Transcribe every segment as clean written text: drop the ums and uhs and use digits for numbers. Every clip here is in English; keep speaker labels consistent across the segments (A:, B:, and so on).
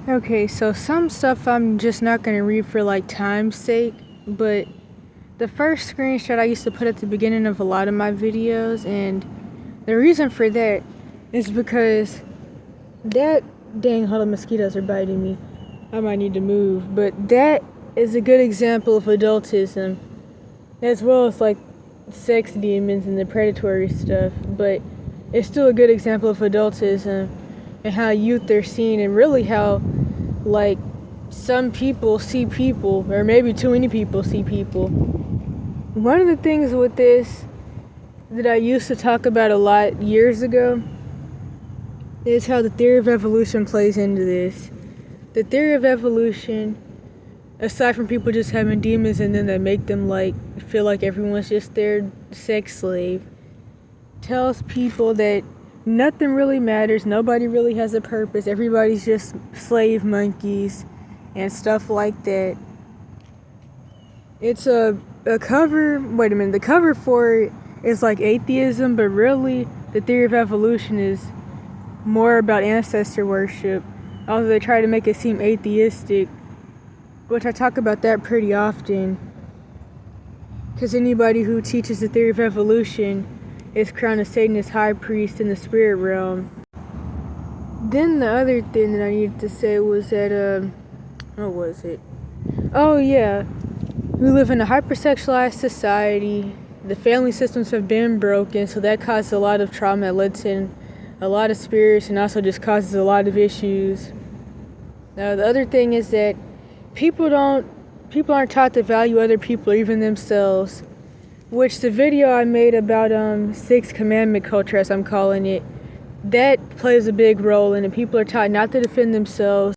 A: Okay, so some stuff I'm just not going to read for like time's sake, but the first screenshot I used to put at the beginning of a lot of my videos, and the reason for that is because dang, all the mosquitoes are biting me. I might need to move, but that is a good example of adultism, as well as like sex demons and the predatory stuff, but it's still a good example of adultism and how youth are seen, and really how like some people see people, or maybe too many people see people. One of the things with this that I used to talk about a lot years ago is how the theory of evolution plays into this. The theory of evolution, aside from people just having demons and then that make them like feel like everyone's just their sex slave, tells people that nothing really matters, nobody really has a purpose, everybody's just slave monkeys and stuff like that. It's a cover, the cover for it is like atheism, but really the theory of evolution is more about ancestor worship, although they try to make it seem atheistic, which I talk about that pretty often, because anybody who teaches the theory of evolution is crowned as Satan's high priest in the spirit realm. Then the other thing that I needed to say was that, what was it? Oh yeah, we live in a hypersexualized society. The family systems have been broken, so that caused a lot of trauma. It led to a lot of spirits and also just causes a lot of issues. Now the other thing is that people aren't taught to value other people or even themselves, which the video I made about Sixth Commandment culture, as I'm calling it, that plays a big role in it. People are taught not to defend themselves,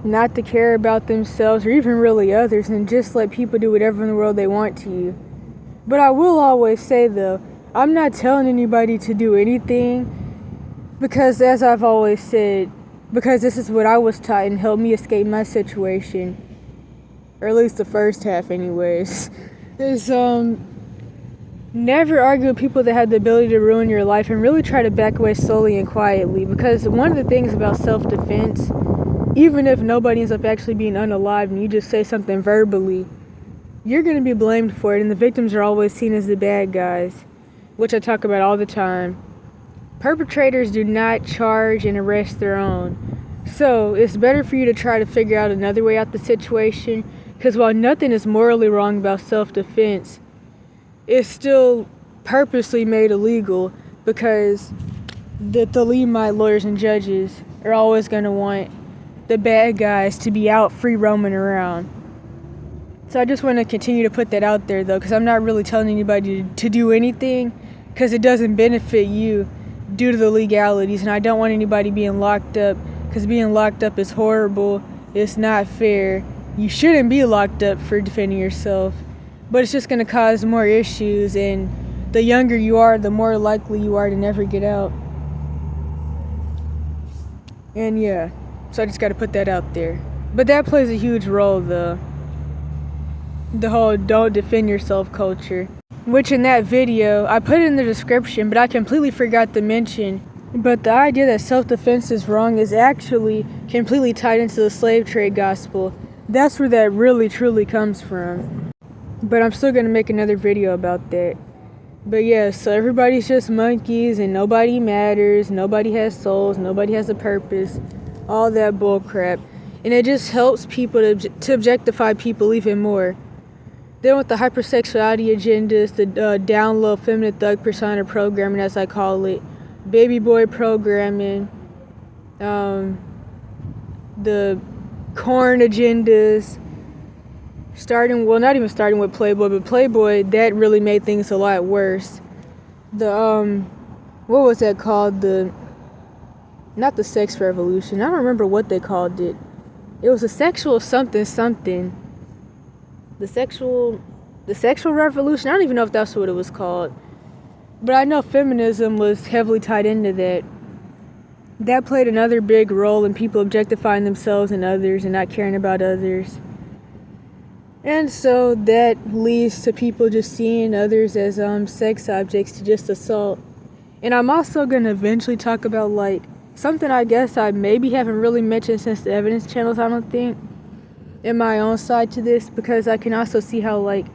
A: not to care about themselves or even really others, and just let people do whatever in the world they want to you. But I will always say though, I'm not telling anybody to do anything, because as I've always said, because this is what I was taught and helped me escape my situation, or at least the first half anyways, is never argue with people that have the ability to ruin your life, and really try to back away slowly and quietly. Because one of the things about self-defense, even if nobody ends up actually being unalive and you just say something verbally, you're going to be blamed for it, and the victims are always seen as the bad guys, which I talk about all the time. Perpetrators do not charge and arrest their own. So it's better for you to try to figure out another way out the situation, because while nothing is morally wrong about self-defense, it's still purposely made illegal, because the Thalimite lawyers and judges are always going to want the bad guys to be out free roaming around. So I just want to continue to put that out there though, because I'm not really telling anybody to do anything, because it doesn't benefit you due to the legalities, and I don't want anybody being locked up, because being locked up is horrible. It's not fair. You shouldn't be locked up for defending yourself, but it's just going to cause more issues, and the younger you are, the more likely you are to never get out. And yeah, so I just got to put that out there. But that plays a huge role though, the whole don't defend yourself culture, which in that video I put it in the description, but I completely forgot to mention. But the idea that self-defense is wrong is actually completely tied into the slave trade gospel. That's where that really truly comes from. But I'm still going to make another video about that. But yeah, so everybody's just monkeys and nobody matters, nobody has souls, nobody has a purpose, all that bull crap. And it just helps people to objectify people even more. Then with the hypersexuality agendas, the down low feminine thug persona programming, as I call it, baby boy programming, the corn agendas, not even starting with Playboy, but Playboy, that really made things a lot worse. The, what was that called? Not the sex revolution. I don't remember what they called it. It was a sexual something. The sexual revolution? I don't even know if that's what it was called. But I know feminism was heavily tied into that. That played another big role in people objectifying themselves and others and not caring about others. And so that leads to people just seeing others as sex objects to just assault. And I'm also going to eventually talk about like something I guess I maybe haven't really mentioned since the evidence channels, I don't think, in my own side to this, because I can also see how, like,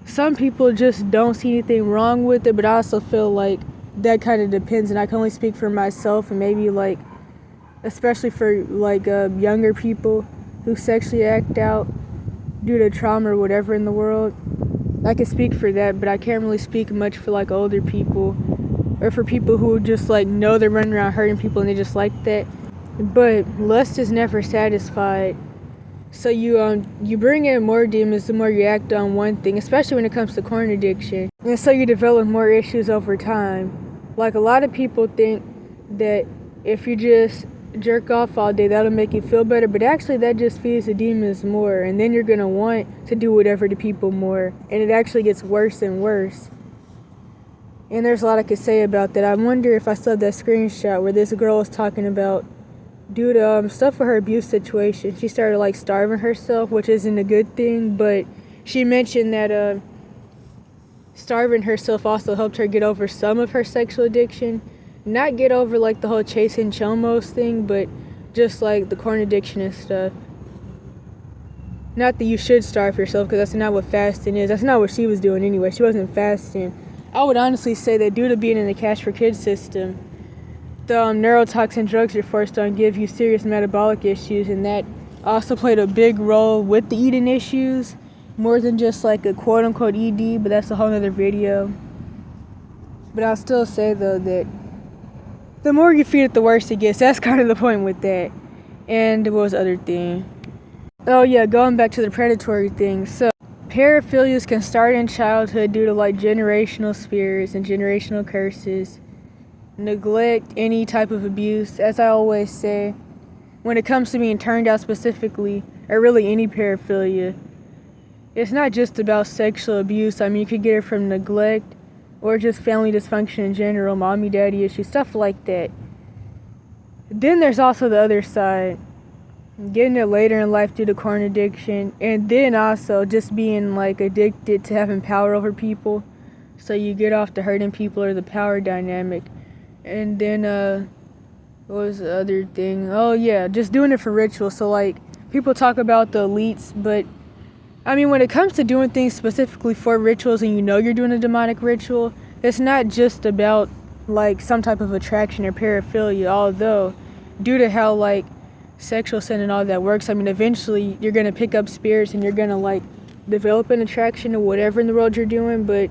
A: some people just don't see anything wrong with it, but I also feel like that kind of depends, and I can only speak for myself, and maybe, like, especially for, like, younger people who sexually act out due to trauma or whatever in the world. I can speak for that, but I can't really speak much for, like, older people, or for people who just, like, know they're running around hurting people and they just like that. But lust is never satisfied. So you bring in more demons the more you act on one thing, especially when it comes to corn addiction. And so you develop more issues over time. Like, a lot of people think that if you just jerk off all day, that'll make you feel better, but actually that just feeds the demons more, and then you're gonna want to do whatever to people more, and it actually gets worse and worse. And there's a lot I could say about that. I wonder if I still have that screenshot where this girl was talking about, due to stuff with her abuse situation, she started, like, starving herself, which isn't a good thing, but she mentioned that starving herself also helped her get over some of her sexual addiction. Not get over, like, the whole chasing chomos thing, but just, like, the corn addiction and stuff. Not that you should starve yourself, because that's not what fasting is. That's not what she was doing anyway. She wasn't fasting. I would honestly say that due to being in the Cash for Kids system, the neurotoxin drugs you're forced on give you serious metabolic issues, and that also played a big role with the eating issues, more than just, like, a quote-unquote ED, but that's a whole other video. But I'll still say, though, that the more you feed it, the worse it gets. That's kind of the point with that. And what was the other thing? Oh yeah, going back to the predatory thing. So, paraphilias can start in childhood due to, like, generational spirits and generational curses. Neglect, any type of abuse. As I always say, when it comes to being turned out specifically, or really any paraphilia, it's not just about sexual abuse. I mean, you could get it from neglect, or just family dysfunction in general, mommy, daddy issues, stuff like that. Then there's also the other side, getting it later in life due to corn addiction, and then also just being, like, addicted to having power over people. So you get off to hurting people or the power dynamic. And then, what was the other thing? Oh yeah, just doing it for ritual. So, like, people talk about the elites, but I mean, when it comes to doing things specifically for rituals and you know you're doing a demonic ritual, it's not just about, like, some type of attraction or paraphilia, although due to how, like, sexual sin and all that works, I mean, eventually you're going to pick up spirits and you're going to, like, develop an attraction to whatever in the world you're doing. But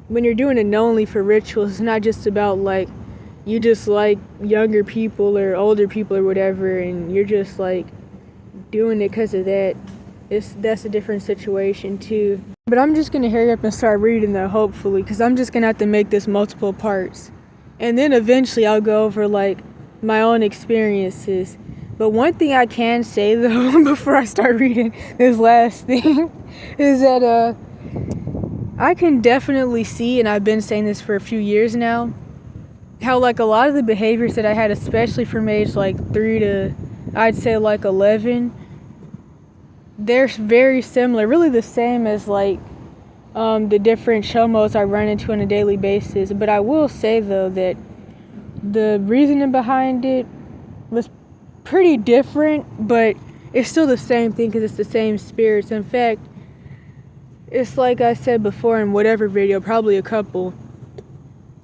A: when you're doing it knowingly for rituals, it's not just about, like, you just like younger people or older people or whatever, and you're just, like, doing it because of that. That's a different situation too. But I'm just gonna hurry up and start reading though, hopefully, because I'm just gonna have to make this multiple parts, and then eventually I'll go over, like, my own experiences. But one thing I can say though before I start reading this last thing is that I can definitely see, and I've been saying this for a few years now, how, like, a lot of the behaviors that I had, especially from age, like, 3 to I'd say, like, 11, they're very similar, really the same as, like, the different chomos I run into on a daily basis. But I will say, though, that the reasoning behind it was pretty different, but it's still the same thing because it's the same spirits. In fact, it's like I said before in whatever video, probably a couple.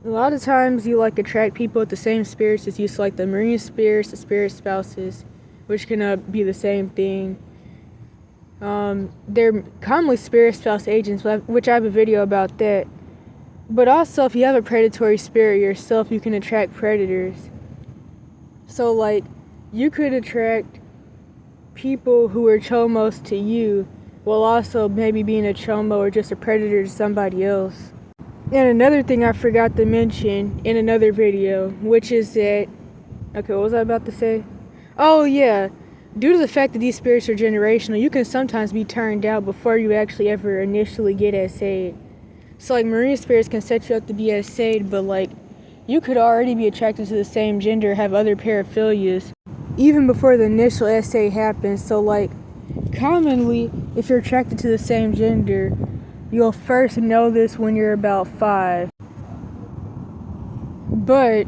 A: A lot of times you, like, attract people with the same spirits as you, so, like, the marine spirits, the spirit spouses, which can be the same thing. They're commonly spirit spouse agents, which I have a video about that. But also, if you have a predatory spirit yourself, you can attract predators. So, like, you could attract people who are chomos to you, while also maybe being a chomo or just a predator to somebody else. And another thing I forgot to mention in another video, which is that, okay, what was I about to say? Oh yeah, due to the fact that these spirits are generational, you can sometimes be turned out before you actually ever initially get essayed. So, like, marine spirits can set you up to be essayed, but, like, you could already be attracted to the same gender, have other paraphilias, even before the initial essay happens. So, like, commonly, if you're attracted to the same gender, you'll first know this when you're about 5. But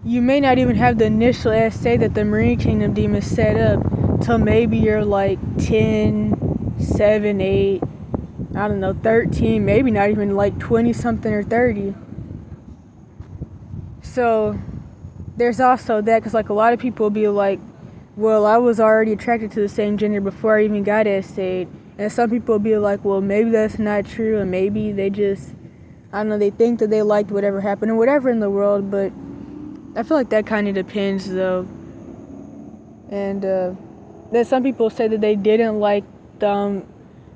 A: you may not even have the initial essay that the Marine Kingdom demons set up till maybe you're like 10, 7, 8, I don't know, 13, maybe not even like 20 something or 30. So there's also that, because like a lot of people will be like, well, I was already attracted to the same gender before I even got essayed. And some people will be like, well, maybe that's not true, and maybe they just, I don't know, they think that they liked whatever happened or whatever in the world. But I feel like that kind of depends though. And then some people say that they didn't like the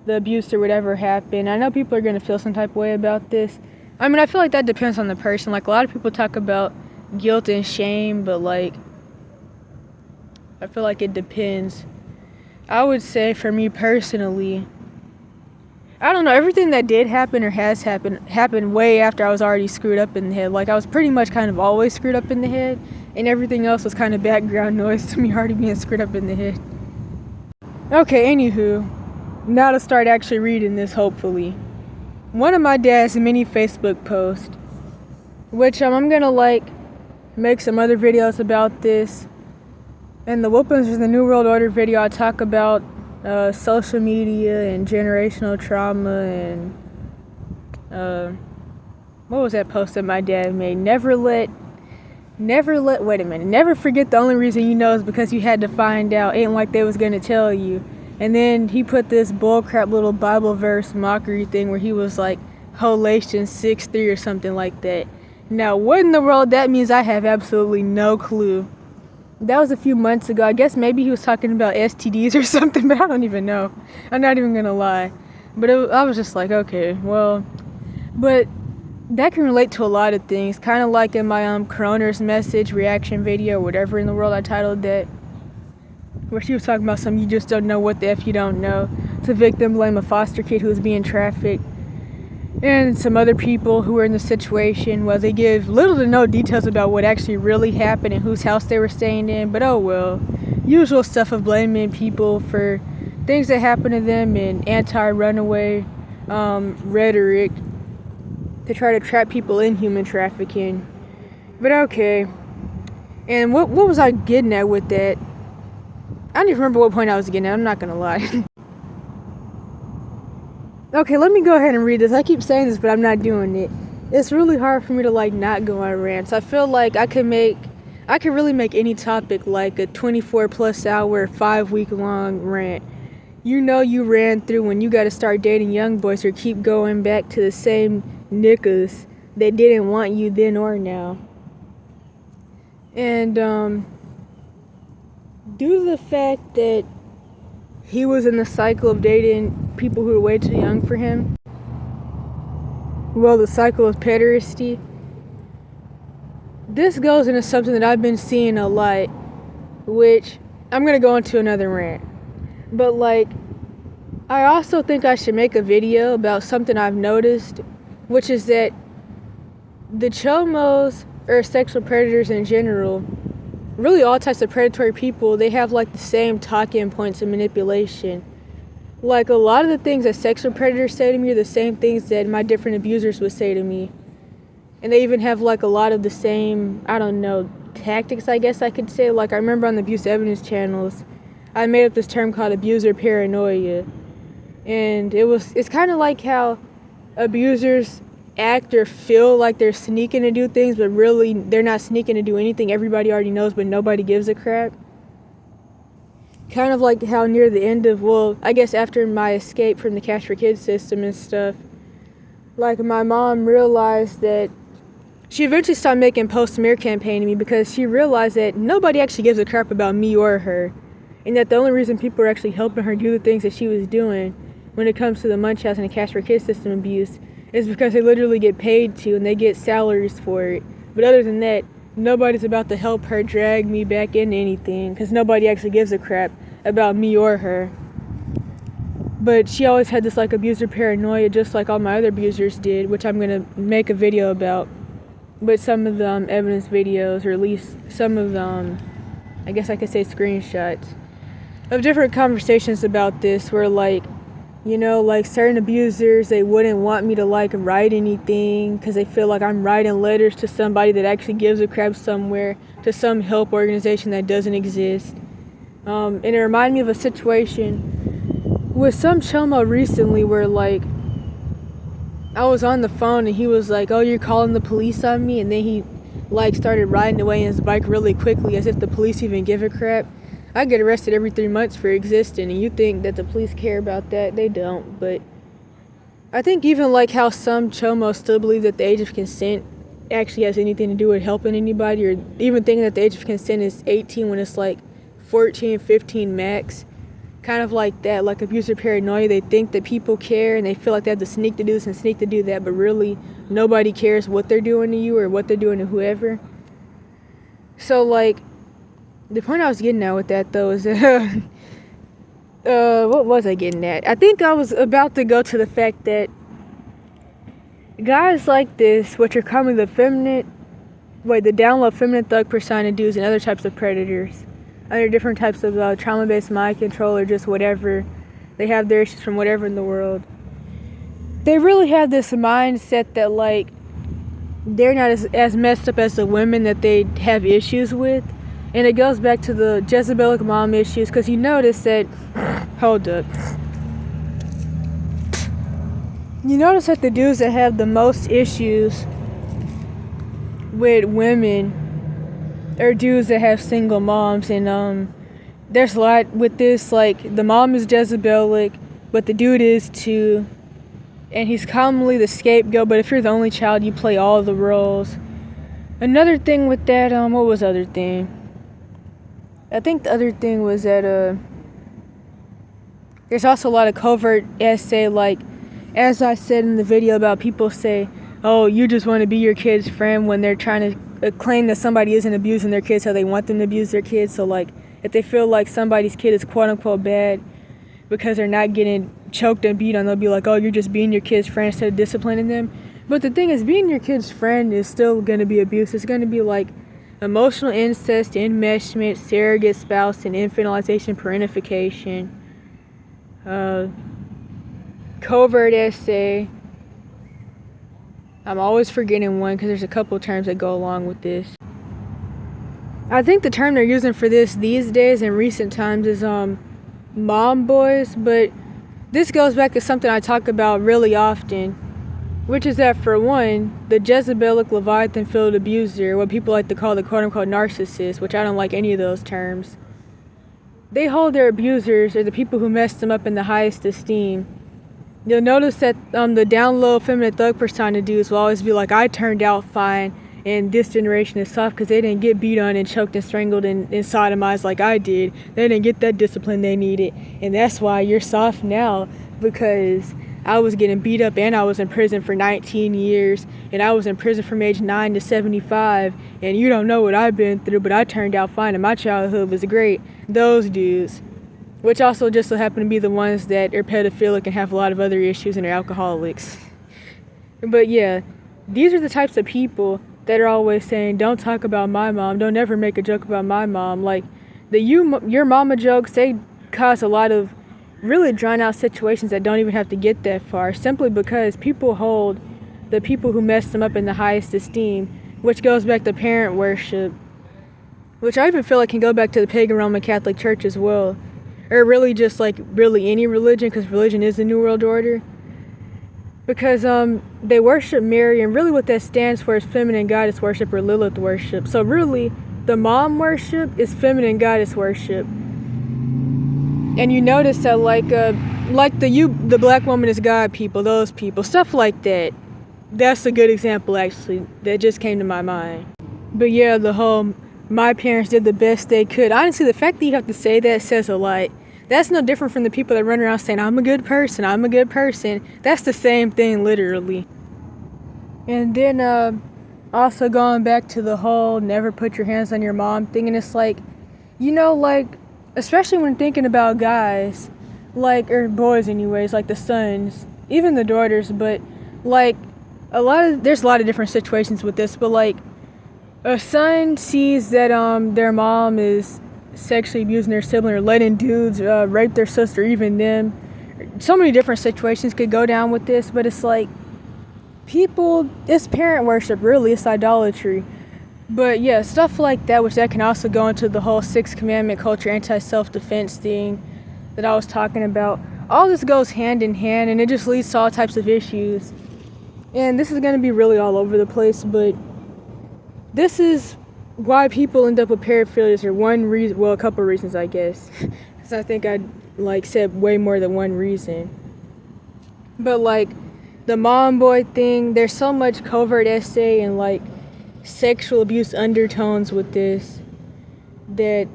A: abuse or whatever happened. I know people are going to feel some type of way about this. I mean, I feel like that depends on the person. Like, a lot of people talk about guilt and shame, but like, I feel like it depends. I would say for me personally, I don't know, everything that did happen or has happened way after I was already screwed up in the head. Like, I was pretty much kind of always screwed up in the head, and everything else was kind of background noise to me already being screwed up in the head. Okay, anywho, now to start actually reading this, hopefully. One of my dad's many Facebook posts, which I'm gonna like make some other videos about this. In the Whoopins is the New World Order video, I talk about social media and generational trauma and what was that post that my dad made? Never forget the only reason you know is because you had to find out. Ain't like they was gonna tell you. And then he put this bullcrap little Bible verse mockery thing where he was like, Galatians 6:3 or something like that. Now, what in the world that means, I have absolutely no clue. That was a few months ago. I guess maybe he was talking about STDs or something, but I don't even know. I'm not even gonna lie. But I was just like, okay, well. But that can relate to a lot of things. Kind of like in my coroner's message reaction video, whatever in the world I titled that, where she was talking about some you just don't know what the F you don't know. It's a victim blame a foster kid who was being trafficked. And some other people who were in the situation, well, they give little to no details about what actually really happened and whose house they were staying in. But oh well, usual stuff of blaming people for things that happened to them and anti-runaway rhetoric to try to trap people in human trafficking. But okay. And what was I getting at with that? I don't even remember what point I was getting at, I'm not gonna lie. Okay, let me go ahead and read this. I keep saying this, but I'm not doing it. It's really hard for me to like not go on rants. I feel like I could really make any topic like a 24 plus hour, 5-week long rant. You know you ran through when you gotta start dating young boys or keep going back to the same niggas that didn't want you then or now. And due to the fact that he was in the cycle of dating people who were way too young for him, well, the cycle of pederasty, this goes into something that I've been seeing a lot, which I'm gonna go into another rant. But like, I also think I should make a video about something I've noticed, which is that the chomos, or sexual predators in general, really all types of predatory people, they have like the same talking points of manipulation. Like, a lot of the things that sexual predators say to me are the same things that my different abusers would say to me. And they even have like a lot of the same, I don't know, tactics, I guess I could say. Like, I remember on the abuse evidence channels, I made up this term called abuser paranoia. And it's kind of like how abusers act or feel like they're sneaking to do things, but really they're not sneaking to do anything. Everybody already knows, but nobody gives a crap. Kind of like how near the end of, well, I guess after my escape from the Cash for Kids system and stuff, like, my mom realized that she eventually stopped making post-smear campaigning me because she realized that nobody actually gives a crap about me or her, and that the only reason people are actually helping her do the things that she was doing when it comes to the Munch House and the Cash for Kids system abuse is because they literally get paid to and they get salaries for it. But other than that, nobody's about to help her drag me back into anything because nobody actually gives a crap about me or her. But she always had this like abuser paranoia, just like all my other abusers did, which I'm gonna make a video about. But some of the evidence videos, or at least some of the, I guess I could say screenshots of different conversations about this, where like You know, like certain abusers, they wouldn't want me to like write anything because they feel like I'm writing letters to somebody that actually gives a crap somewhere, to some help organization that doesn't exist. And it reminded me of a situation with some chomo recently where like I was on the phone and he was like, "Oh, you're calling the police on me?" And then he like started riding away on his bike really quickly as if the police even give a crap. I get arrested every 3 months for existing, and you think that the police care about that. They don't. But I think even like how some chomos still believe that the age of consent actually has anything to do with helping anybody, or even thinking that the age of consent is 18 when it's like 14, 15 max. Kind of like that, like abuser paranoia. They think that people care and they feel like they have to sneak to do this and sneak to do that, but really nobody cares what they're doing to you or what they're doing to whoever. So like, the point I was getting at with that though is what was I getting at? I think I was about to go to the fact that guys like this, which are commonly the down low feminine thug persona dudes and other types of predators, other different types of trauma-based mind control or just whatever, they have their issues from whatever in the world. They really have this mindset that like they're not as messed up as the women that they have issues with. And it goes back to the Jezebelic mom issues, because you notice that, hold up. You notice that the dudes that have the most issues with women are dudes that have single moms. And there's a lot with this, like the mom is Jezebelic, but the dude is too. And he's commonly the scapegoat, but if you're the only child, you play all the roles. Another thing with that, what was the other thing? I think the other thing was that there's also a lot of covert essay, like as I said in the video about people say, "Oh, you just want to be your kid's friend," when they're trying to claim that somebody isn't abusing their kids how they want them to abuse their kids. So like if they feel like somebody's kid is quote unquote bad because they're not getting choked and beat on, they'll be like, "Oh, you're just being your kid's friend instead of disciplining them." But the thing is, being your kid's friend is still going to be abuse. It's going to be like emotional incest, enmeshment, surrogate spouse, and infantilization, parentification, covert essay. I'm always forgetting one because there's a couple terms that go along with this. I think the term they're using for this these days in recent times is mom boys, but this goes back to something I talk about really often, which is that for one, the Jezebelic Leviathan-filled abuser, what people like to call the quote-unquote narcissist, which I don't like any of those terms, they hold their abusers or the people who messed them up in the highest esteem. You'll notice that the down-low feminine thug persona dudes will always be like, "I turned out fine, and this generation is soft because they didn't get beat on and choked and strangled and sodomized like I did. They didn't get that discipline they needed, and that's why you're soft now, because I was getting beat up and I was in prison for 19 years and I was in prison from age 9 to 75, and you don't know what I've been through, but I turned out fine and my childhood was great." Those dudes, which also just so happen to be the ones that are pedophilic and have a lot of other issues and are alcoholics. But yeah, these are the types of people that are always saying, "Don't talk about my mom, don't ever make a joke about my mom." Like your mama jokes, they cause a lot of really drawn out situations that don't even have to get that far, simply because people hold the people who messed them up in the highest esteem, which goes back to parent worship, which I even feel like can go back to the pagan Roman Catholic Church as well, or really just like really any religion, because religion is the New World Order, because they worship Mary, and really what that stands for is feminine goddess worship or Lilith worship. So really the mom worship is feminine goddess worship. And you notice that like the black woman is God people, those people, stuff like that. That's a good example actually that just came to my mind. But yeah, the whole my parents did the best they could. Honestly, the fact that you have to say that says a lot. That's no different from the people that run around saying, "I'm a good person, I'm a good person." That's the same thing literally. And then also going back to the whole never put your hands on your mom thing, and it's like, you know, like especially when thinking about guys, like, or boys anyways, like the sons, even the daughters, but like there's a lot of different situations with this, but like a son sees that their mom is sexually abusing their sibling or letting dudes rape their sister, even them, So many different situations could go down with this, but it's like people, it's parent worship, really, it's idolatry. But yeah, stuff like that, which that can also go into the whole Sixth Commandment culture, anti-self-defense thing that I was talking about. All this goes hand in hand, and it just leads to all types of issues. And this is going to be really all over the place, but this is why people end up with paraphilias, or one reason, well, a couple of reasons, I guess. Because I think I said way more than one reason. But like the mom boy thing, there's so much covert essay and sexual abuse undertones with this that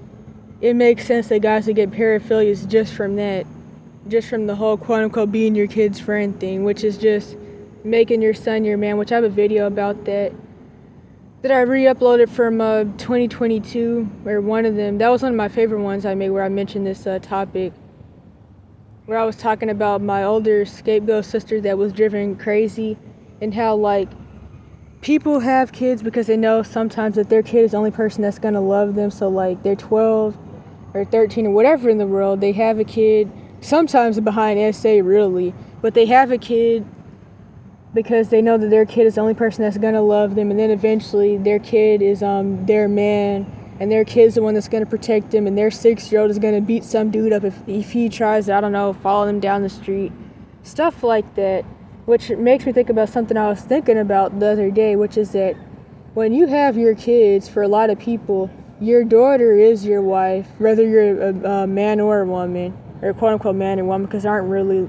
A: it makes sense that guys would get paraphilias just from that. Just from the whole quote-unquote being your kid's friend thing, which is just making your son your man, which I have a video about that I re-uploaded from 2022, or one of them. That was one of my favorite ones I made, where I mentioned this topic, where I was talking about my older scapegoat sister that was driven crazy, and how people have kids because they know sometimes that their kid is the only person that's going to love them. So they're 12 or 13 or whatever in the world, they have a kid, sometimes behind SA really, but they have a kid because they know that their kid is the only person that's going to love them, and then eventually their kid is their man, and their kid's the one that's going to protect them, and their 6-year-old is going to beat some dude up if he tries to, I don't know, follow them down the street. Stuff like that, which makes me think about something I was thinking about the other day, which is that when you have your kids, for a lot of people, your daughter is your wife, whether you're a man or a woman, or quote-unquote man and woman, because there aren't really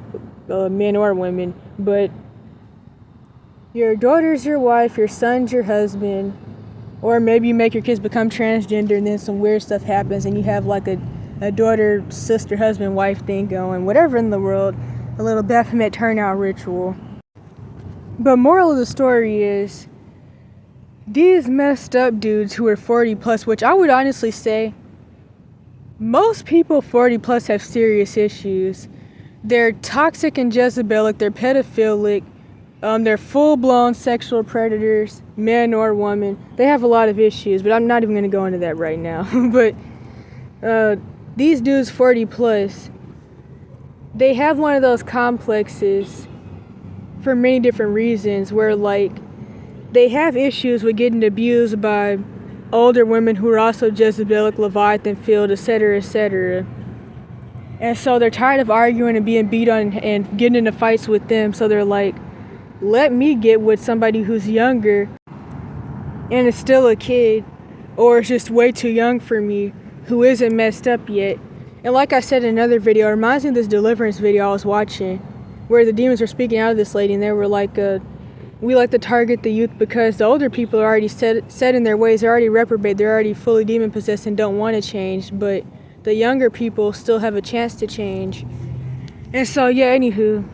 A: men or women, but your daughter's your wife, your son's your husband, or maybe you make your kids become transgender and then some weird stuff happens and you have a daughter, sister, husband, wife thing going, whatever in the world, a little Baphomet turnout ritual. But moral of the story is, these messed up dudes who are 40 plus, which I would honestly say, most people 40 plus have serious issues. They're toxic and Jezebelic, they're pedophilic, they're full-blown sexual predators, men or women. They have a lot of issues, but I'm not even going to go into that right now. But these dudes 40 plus, they have one of those complexes for many different reasons, where they have issues with getting abused by older women who are also Jezebelic, Leviathan filled, etc., etc. And so they're tired of arguing and being beat on and getting into fights with them, so they're like, let me get with somebody who's younger and is still a kid, or is just way too young for me, who isn't messed up yet. And like I said in another video, it reminds me of this deliverance video I was watching, where the demons were speaking out of this lady, and they were like, we like to target the youth because the older people are already set in their ways, they're already reprobate, they're already fully demon possessed and don't want to change, but the younger people still have a chance to change. And so yeah, anywho,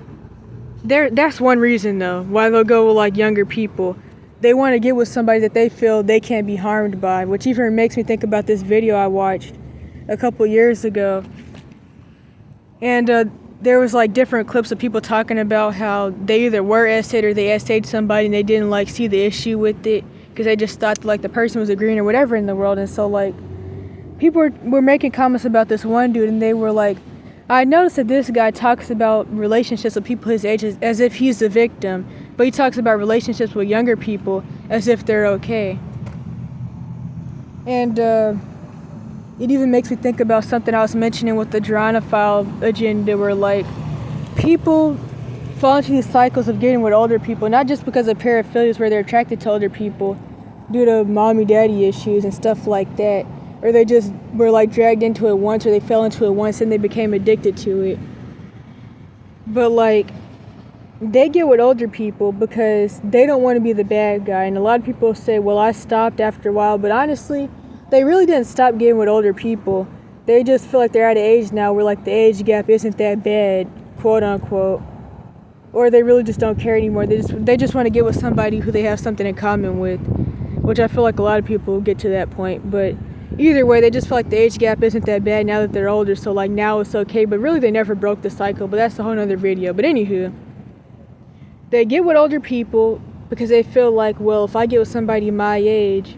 A: that's one reason though why they'll go with younger people. They want to get with somebody that they feel they can't be harmed by, which even makes me think about this video I watched a couple years ago. And there was different clips of people talking about how they either were essayed or they essayed somebody and they didn't see the issue with it because they just thought the person was agreeing or whatever in the world. And so people were making comments about this one dude, and they were like, I noticed that this guy talks about relationships with people his age as if he's the victim, but he talks about relationships with younger people as if they're okay. And it even makes me think about something I was mentioning with the geronophile agenda, where people fall into these cycles of getting with older people, not just because of paraphilias where they're attracted to older people due to mommy daddy issues and stuff like that, or they just were dragged into it once, or they fell into it once and they became addicted to it. But they get with older people because they don't want to be the bad guy. And a lot of people say, well, I stopped after a while, but honestly, they really didn't stop getting with older people. They just feel like they're at an age now where the age gap isn't that bad, quote unquote, or they really just don't care anymore. They just want to get with somebody who they have something in common with, which I feel like a lot of people get to that point. But either way, they just feel like the age gap isn't that bad now that they're older, so now it's okay. But really, they never broke the cycle, but that's a whole nother video. But anywho, they get with older people because they feel well, if I get with somebody my age,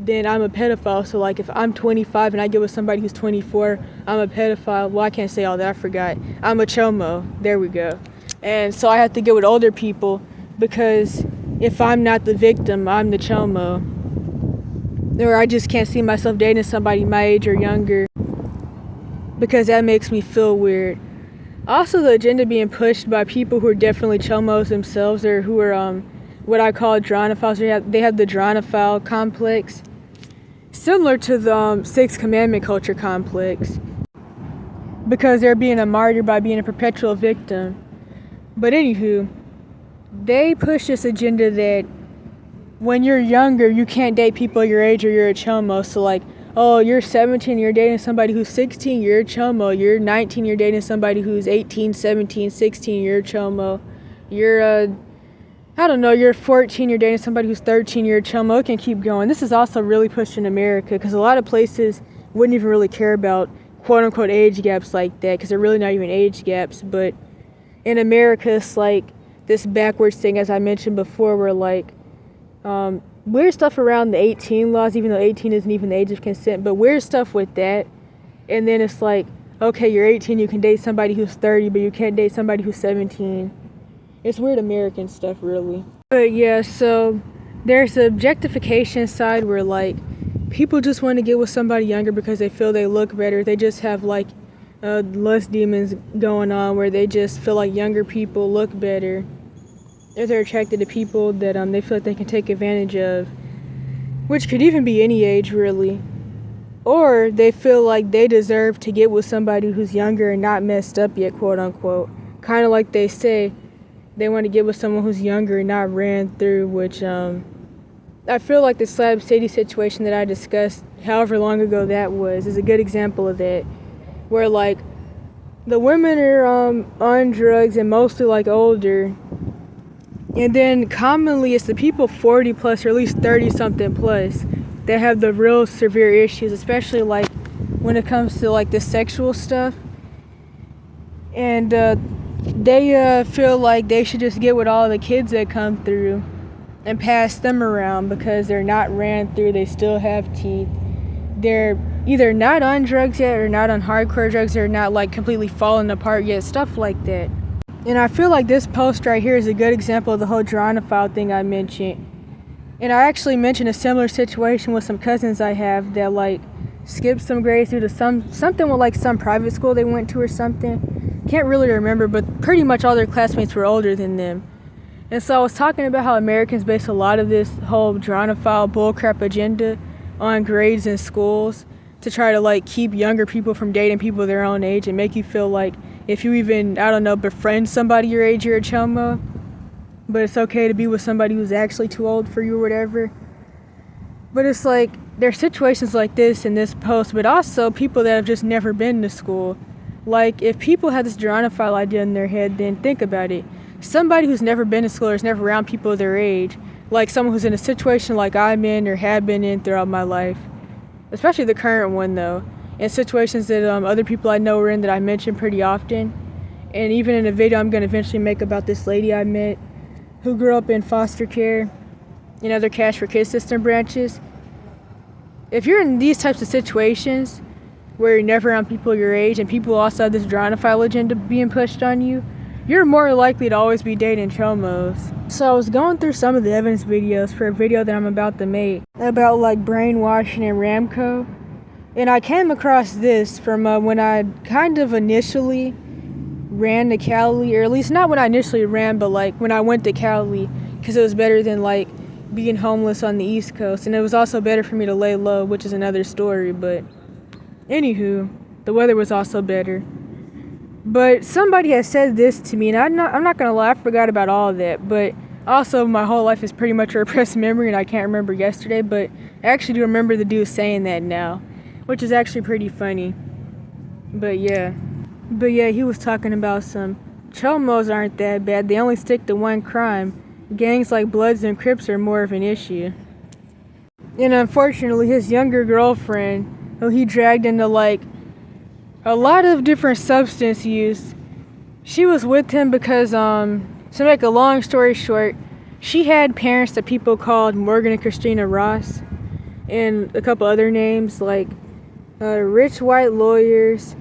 A: then I'm a pedophile. So like if I'm 25 and I get with somebody who's 24, I'm a pedophile. Well, I can't say all that, I forgot. I'm a chomo. There we go. And so I have to get with older people because if I'm not the victim, I'm the chomo. Or I just can't see myself dating somebody my age or younger because that makes me feel weird. Also, the agenda being pushed by people who are definitely chomos themselves, or who are what I call dronophiles. They have the dronophile complex, similar to the Sixth Commandment culture complex, because they're being a martyr by being a perpetual victim. But anywho, they push this agenda that when you're younger, you can't date people your age or you're a chomo. So like, oh, you're 17, you're dating somebody who's 16, you're a chomo. You're 19, you're dating somebody who's 18, 17, 16, you're a chomo. You're 14, you're dating somebody who's 13, you're a chomo. It can keep going. This is also really pushed in America because a lot of places wouldn't even really care about quote-unquote age gaps like that because they're really not even age gaps. But in America, it's like this backwards thing, as I mentioned before, where like weird stuff around the 18 laws, even though 18 isn't even the age of consent, but weird stuff with that. And then it's like, okay, you're 18, you can date somebody who's 30, but you can't date somebody who's 17. It's weird American stuff, really. But yeah, so there's the objectification side where like people just want to get with somebody younger because they feel they look better. They just have like lust demons going on where they just feel like younger people look better. If they're attracted to people that they feel like they can take advantage of, which could even be any age really. Or they feel like they deserve to get with somebody who's younger and not messed up yet, quote unquote. Kind of like they say they want to get with someone who's younger and not ran through, which I feel like the Slab City situation that I discussed however long ago that was is a good example of that, where like the women are on drugs and mostly like older. And then commonly it's the people 40 plus or at least 30 something plus that have the real severe issues, especially like when it comes to like the sexual stuff. And they feel like they should just get with all the kids that come through and pass them around because they're not ran through, they still have teeth. They're either not on drugs yet or not on hardcore drugs, they're not like completely falling apart yet, stuff like that. And I feel like this post right here is a good example of the whole dronophile thing I mentioned. And I actually mentioned a similar situation with some cousins I have that like skipped some grades due to something with like some private school they went to or something. Can't really remember, but pretty much all their classmates were older than them. And so I was talking about how Americans base a lot of this whole dronophile bullcrap agenda on grades in schools to try to like keep younger people from dating people their own age and make you feel like if you even, befriend somebody your age, you're a chomo. But it's okay to be with somebody who's actually too old for you or whatever. But it's like, there's situations like this in this post, but also people that have just never been to school. Like, if people have this dronophile idea in their head, then think about it. Somebody who's never been to school or is never around people their age, like someone who's in a situation like I'm in or have been in throughout my life, especially the current one though, and situations that other people I know are in that I mention pretty often. And even in a video I'm going to eventually make about this lady I met who grew up in foster care and other cash for kids system branches. If you're in these types of situations where you're never around people your age and people also have this dronophile agenda being pushed on you, you're more likely to always be dating chomos. So I was going through some of the evidence videos for a video that I'm about to make about like brainwashing and Ramco. And I came across this from when I kind of initially ran to Cali, or at least not when I initially ran, but like when I went to Cali, because it was better than like being homeless on the East Coast. And it was also better for me to lay low, which is another story. But anywho, the weather was also better. But somebody has said this to me, and I'm not gonna lie, I forgot about all of that. But also, my whole life is pretty much a repressed memory, and I can't remember yesterday. But I actually do remember the dude saying that now, which is actually pretty funny. But yeah, he was talking about some chomos aren't that bad. They only stick to one crime. Gangs like Bloods and Crips are more of an issue. And unfortunately, his younger girlfriend, who he dragged into like a lot of different substance use, she was with him because, to make a long story short, she had parents that people called Morgan and Christina Ross. and a couple other names like rich white lawyers.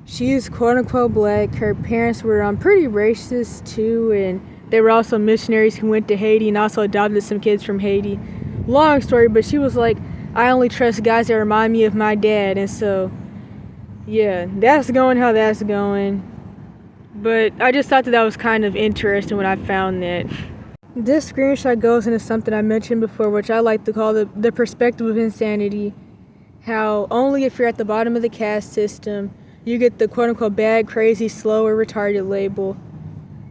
A: She's quote-unquote black. Her parents were pretty racist too, and they were also missionaries who went to Haiti and also adopted some kids from Haiti. Long story, but she was like, I only trust guys that remind me of my dad. And so, yeah, that's going how that's going. But I just thought that was kind of interesting when I found that. This screenshot goes into something I mentioned before, which I like to call the perspective of insanity. How only if you're at the bottom of the caste system, you get the quote-unquote bad, crazy, slow, or retarded label.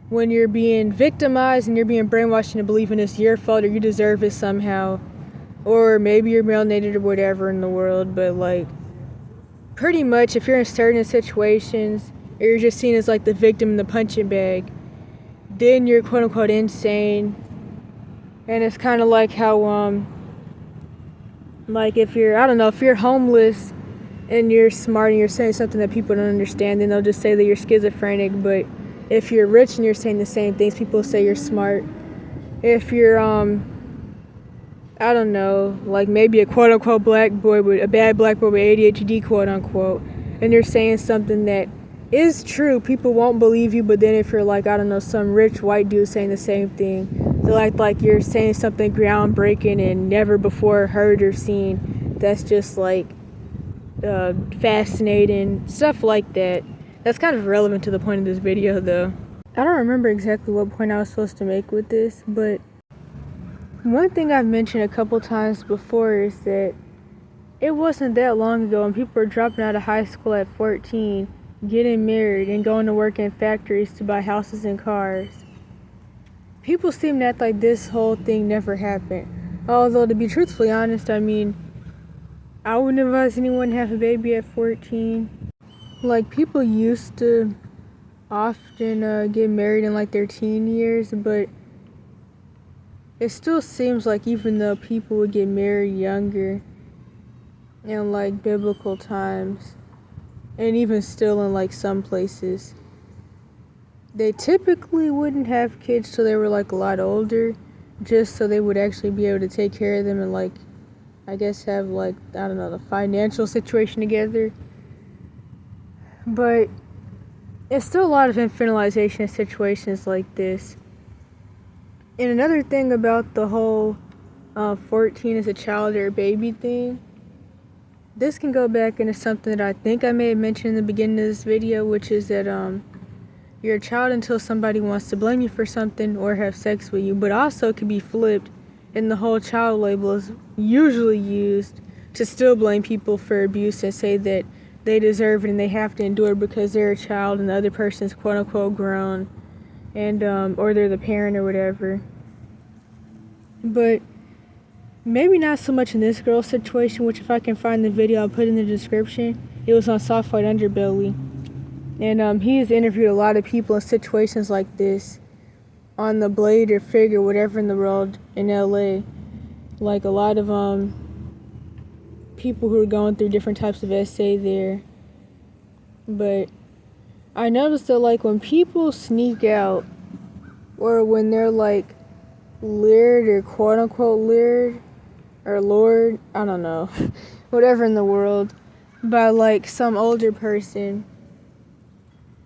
A: When you're being victimized and you're being brainwashed into believing it's your fault or you deserve it somehow. Or maybe you're melanated or whatever in the world. But like, pretty much if you're in certain situations, or you're just seen as like the victim in the punching bag, then you're quote-unquote insane. And it's kind of like how, like if you're homeless and you're smart and you're saying something that people don't understand, then they'll just say that you're schizophrenic. But if you're rich and you're saying the same things, people say you're smart. If you're, I don't know, like maybe a quote-unquote black boy with a bad black boy with ADHD, quote-unquote, and you're saying something that is true, people won't believe you. But then if you're like, I don't know, some rich white dude saying the same thing, they'll act like you're saying something groundbreaking and never before heard or seen. That's just like fascinating, stuff like that. That's kind of relevant to the point of this video though. I don't remember exactly what point I was supposed to make with this, but one thing I've mentioned a couple times before is that it wasn't that long ago when people were dropping out of high school at 14, getting married, and going to work in factories to buy houses and cars. People seem to act like this whole thing never happened. Although, to be truthfully honest, I mean, I wouldn't advise anyone to have a baby at 14. Like, people used to often get married in like their teen years, but it still seems like even though people would get married younger in like biblical times, and even still in like some places, they typically wouldn't have kids till they were like a lot older, just so they would actually be able to take care of them and like, I guess have like, I don't know, the financial situation together. But it's still a lot of infantilization in situations like this. And another thing about the whole 14 as a child or a baby thing, this can go back into something that I think I may have mentioned in the beginning of this video, which is that you're a child until somebody wants to blame you for something or have sex with you. But also it can be flipped, and the whole child label is usually used to still blame people for abuse and say that they deserve it and they have to endure it because they're a child and the other person's quote-unquote grown, and or they're the parent or whatever. But maybe not so much in this girl's situation, which if I can find the video I'll put in the description. It was on Soft White Underbelly, and he has interviewed a lot of people in situations like this on the Blade or Fig or whatever in the world in LA. Like a lot of people who are going through different types of SA there. But I noticed that like when people sneak out, or when they're like lured or quote unquote lured or lured, I don't know, whatever in the world, by like some older person,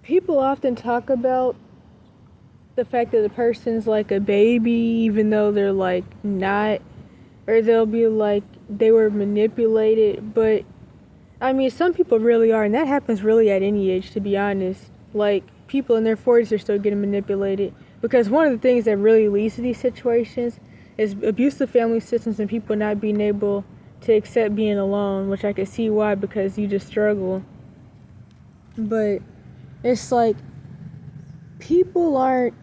A: people often talk about the fact that the person's like a baby even though they're like not, or they'll be like they were manipulated. But I mean, some people really are, and that happens really at any age, to be honest. Like, people in their 40s are still getting manipulated, because one of the things that really leads to these situations is abusive family systems and people not being able to accept being alone, which I can see why, because you just struggle. But it's like, people aren't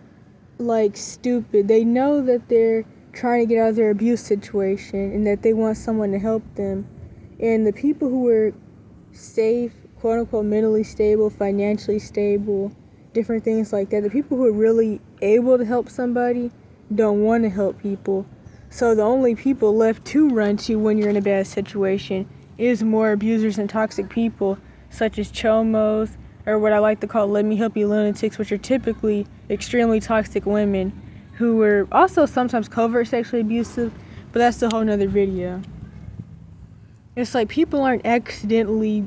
A: like stupid. They know that they're trying to get out of their abuse situation and that they want someone to help them. And the people who are safe, quote unquote, mentally stable, financially stable, different things like that, the people who are really able to help somebody don't want to help people. So the only people left to run to when you're in a bad situation is more abusers and toxic people, such as chomos, or what I like to call let me help you lunatics, which are typically extremely toxic women who are also sometimes covert sexually abusive, but that's a whole nother video. It's like people aren't accidentally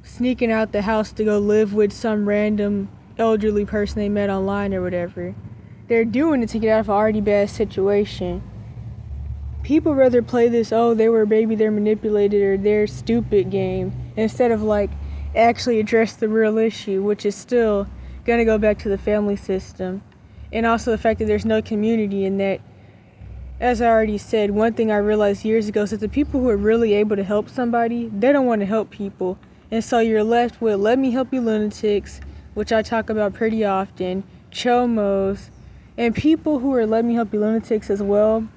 A: sneaking out the house to go live with some random elderly person they met online or whatever. They're doing it to get out of an already bad situation. People rather play this, oh, they were a baby, they're manipulated, or they're stupid game, instead of like actually address the real issue, which is still gonna go back to the family system. And also the fact that there's no community in that. As I already said, one thing I realized years ago is that the people who are really able to help somebody, they don't want to help people. And so you're left with let me help you lunatics, which I talk about pretty often, chomos, and people who are let me help you lunatics as well.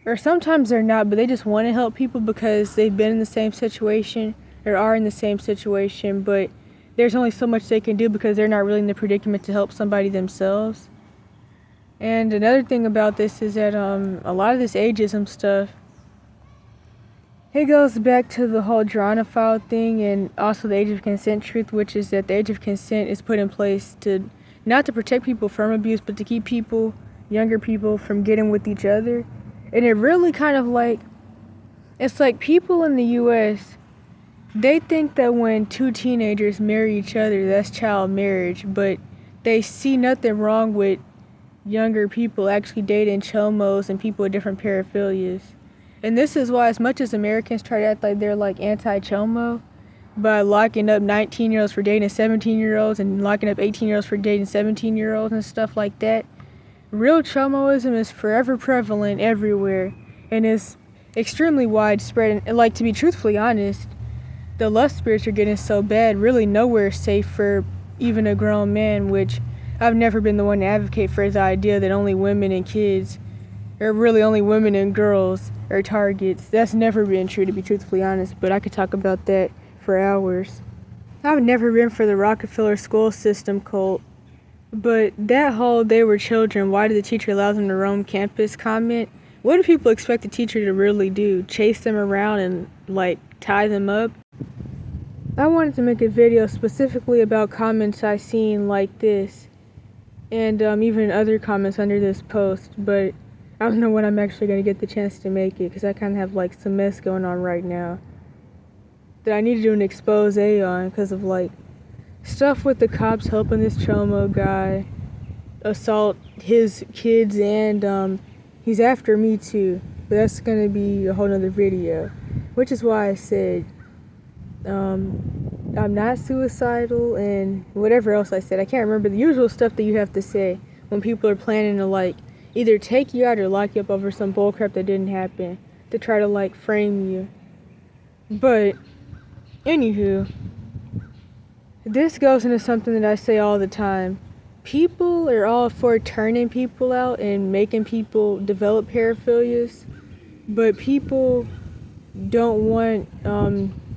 A: Or sometimes they're not, but they just want to help people because they've been in the same situation or are in the same situation, but there's only so much they can do because they're not really in the predicament to help somebody themselves. And another thing about this is that a lot of this ageism stuff, it goes back to the whole dronophile thing and also the age of consent truth, which is that the age of consent is put in place to not to protect people from abuse, but to keep people, younger people, from getting with each other. And it really kind of like, it's like people in the US, they think that when two teenagers marry each other, that's child marriage, but they see nothing wrong with younger people actually dating chomos and people with different paraphilias. And this is why, as much as Americans try to act like they're like anti-chomo by locking up 19-year-olds for dating 17-year-olds and locking up 18-year-olds for dating 17-year-olds and stuff like that, real chomoism is forever prevalent everywhere and is extremely widespread. And like, to be truthfully honest, the lust spirits are getting so bad, really nowhere is safe for even a grown man, which I've never been the one to advocate for the idea that only women and kids, or really only women and girls, are targets. That's never been true, to be truthfully honest, but I could talk about that for hours. I've never been for the Rockefeller school system cult, but that whole they were children, why did the teacher allow them to roam campus comment? What do people expect the teacher to really do? Chase them around and like tie them up? I wanted to make a video specifically about comments I seen like this, and even other comments under this post, but I don't know when I'm actually going to get the chance to make it, because I kind of have like some mess going on right now that I need to do an expose on because of like stuff with the cops helping this chomo guy assault his kids, and he's after me too, but that's going to be a whole nother video, which is why I said I'm not suicidal and whatever else I said. I can't remember the usual stuff that you have to say when people are planning to like either take you out or lock you up over some bullcrap that didn't happen to try to like frame you. But anywho, this goes into something that I say all the time. People are all for turning people out and making people develop paraphilias, but people don't want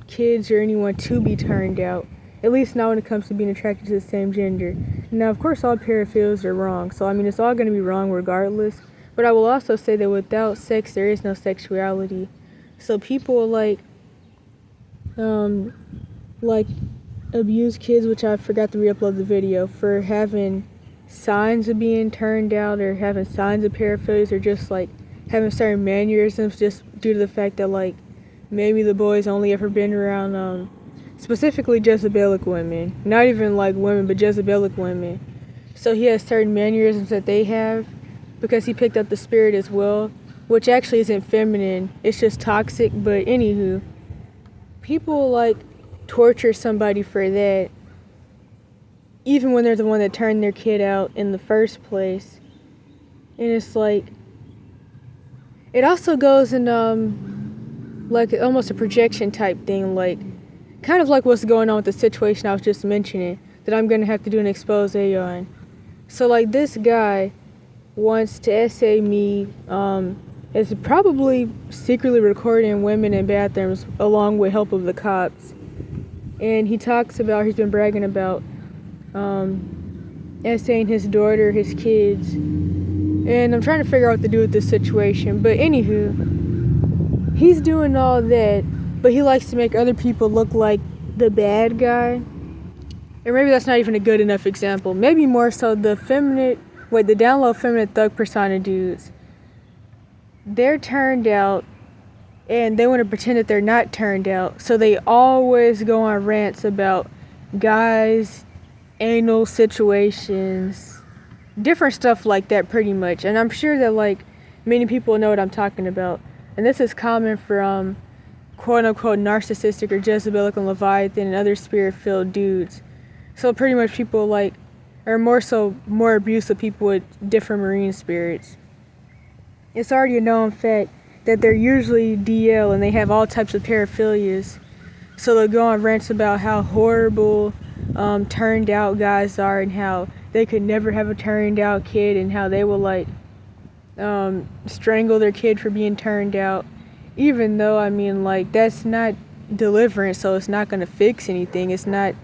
A: kids or anyone to be turned out, at least not when it comes to being attracted to the same gender. Now, of course, all paraphilias are wrong, so I mean, it's all going to be wrong regardless, but I will also say that without sex, there is no sexuality. So people like abuse kids, which I forgot to re-upload the video, for having signs of being turned out or having signs of paraphilias, or just like having certain mannerisms just due to the fact that like maybe the boy's only ever been around specifically Jezebelic women, not even like women, but Jezebelic women. So he has certain mannerisms that they have because he picked up the spirit as well, which actually isn't feminine, it's just toxic. But anywho, people like torture somebody for that, even when they're the one that turned their kid out in the first place. And it's like, it also goes in like almost a projection type thing, like kind of like what's going on with the situation I was just mentioning that I'm going to have to do an expose on. So like this guy wants to essay me as probably secretly recording women in bathrooms along with help of the cops. And he talks about, he's been bragging about essaying his daughter, his kids. And I'm trying to figure out what to do with this situation. But anywho, he's doing all that, but he likes to make other people look like the bad guy. Or maybe that's not even a good enough example. Maybe more so the down low feminine thug persona dudes. They're turned out and they want to pretend that they're not turned out. So they always go on rants about guys, anal situations, different stuff like that pretty much. And I'm sure that like many people know what I'm talking about. And this is common for quote unquote narcissistic or Jezebelic and Leviathan and other spirit filled dudes. So pretty much people like are more abusive people with different marine spirits. It's already a known fact that they're usually DL and they have all types of paraphilias. So they'll go on rants about how horrible turned out guys are and how they could never have a turned out kid and how they will like strangle their kid for being turned out. Even though, I mean, like, that's not deliverance, so it's not going to fix anything. It's not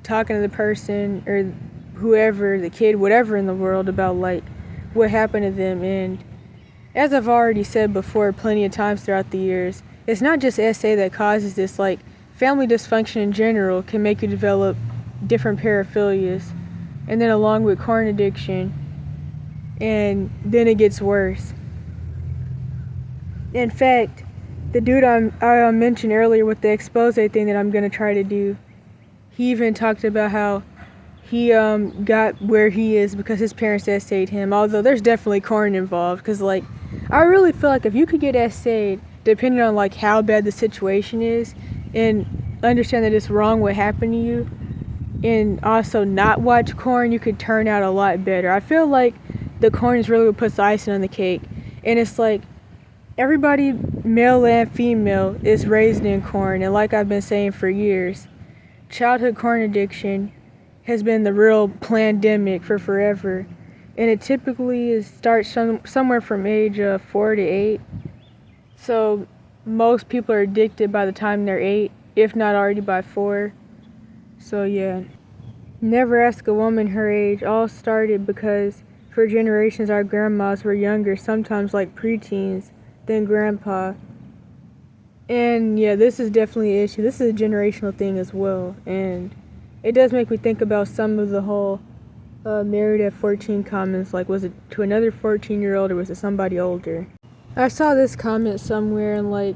A: talking to the person or whoever, the kid, whatever in the world about like what happened to them. And as I've already said before plenty of times throughout the years, it's not just SA that causes this. Like, family dysfunction in general can make you develop different paraphilias. And then along with corn addiction, and then it gets worse. In fact, the dude I mentioned earlier with the expose thing that I'm going to try to do, he even talked about how he got where he is because his parents essayed him. Although there's definitely corn involved, because like I really feel like if you could get essayed, depending on like how bad the situation is, and understand that it's wrong what happened to you, and also not watch corn, you could turn out a lot better. I feel like the corn is really what puts the icing on the cake. And it's like everybody, male and female, is raised in corn. And like I've been saying for years, childhood corn addiction has been the real pandemic for forever. And it typically starts somewhere from age 4 to 8. So most people are addicted by the time they're 8, if not already by 4. So yeah, never ask a woman her age. All started because for generations our grandmas were younger, sometimes like preteens, than grandpa. And yeah, this is definitely an issue. This is a generational thing as well. And it does make me think about some of the whole married at 14 comments. Like, was it to another 14-year-old or was it somebody older? I saw this comment somewhere and like,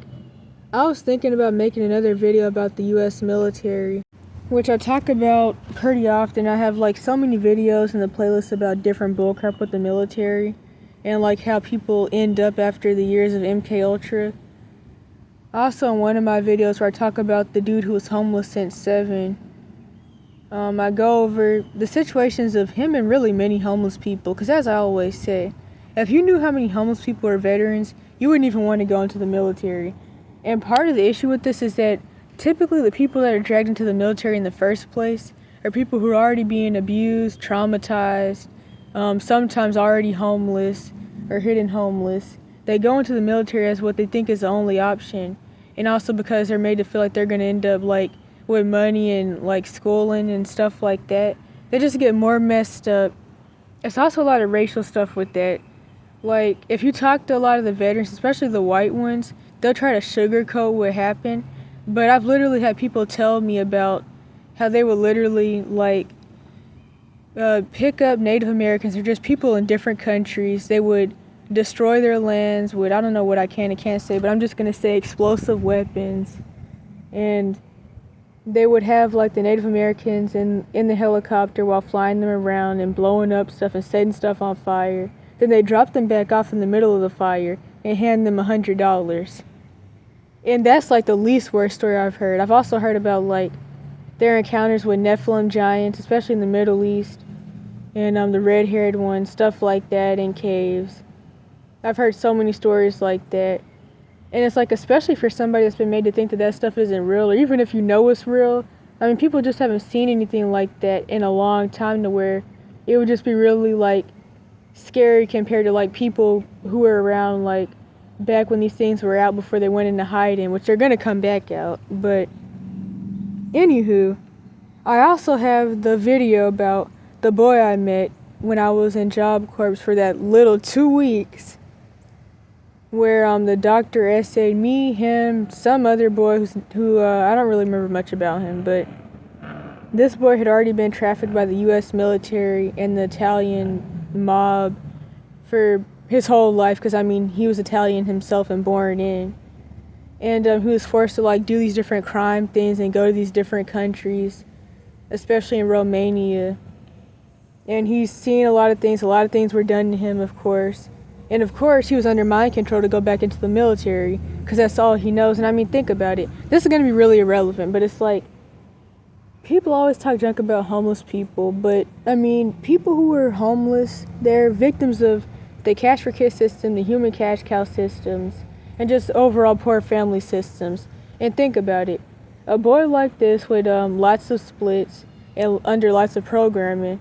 A: I was thinking about making another video about the US military, which I talk about pretty often. I have like so many videos in the playlist about different bullcrap with the military and like how people end up after the years of MK Ultra. Also in one of my videos where I talk about the dude who was homeless since 7, I go over the situations of him and really many homeless people, because as I always say, if you knew how many homeless people are veterans, you wouldn't even want to go into the military. And part of the issue with this is that typically the people that are dragged into the military in the first place are people who are already being abused, traumatized, sometimes already homeless or hidden homeless. They go into the military as what they think is the only option, and also because they're made to feel like they're going to end up like with money and like schooling and stuff like that. They just get more messed up. It's also a lot of racial stuff with that. Like, if you talk to a lot of the veterans, especially the white ones, they'll try to sugarcoat what happened. But I've literally had people tell me about how they would literally like pick up Native Americans or just people in different countries. They would destroy their lands with, I don't know what I can and can't say, but I'm just going to say explosive weapons. And they would have like the Native Americans in the helicopter while flying them around and blowing up stuff and setting stuff on fire. Then they drop them back off in the middle of the fire and hand them $100. And that's like the least worst story I've heard. I've also heard about like their encounters with Nephilim giants, especially in the Middle East, and the red-haired ones, stuff like that in caves. I've heard so many stories like that. And it's like, especially for somebody that's been made to think that that stuff isn't real, or even if you know it's real, I mean, people just haven't seen anything like that in a long time to where it would just be really like scary compared to like people who were around like back when these things were out before they went into hiding, which they're gonna come back out. But anywho, I also have the video about the boy I met when I was in Job Corps for that little 2 weeks, where the doctor essayed me, him, some other boy who I don't really remember much about him, but this boy had already been trafficked by the US military and the Italian mob for his whole life, because I mean, he was Italian himself and born in. and he was forced to like do these different crime things and go to these different countries, especially in Romania. And he's seen a lot of things were done to him, of course. And of course, he was under mind control to go back into the military, because that's all he knows. And I mean, think about it. This is going to be really irrelevant, but it's like, people always talk junk about homeless people, but I mean, people who are homeless, they're victims of the cash for kids system, the human cash cow systems, and just overall poor family systems. And think about it. A boy like this with lots of splits and under lots of programming,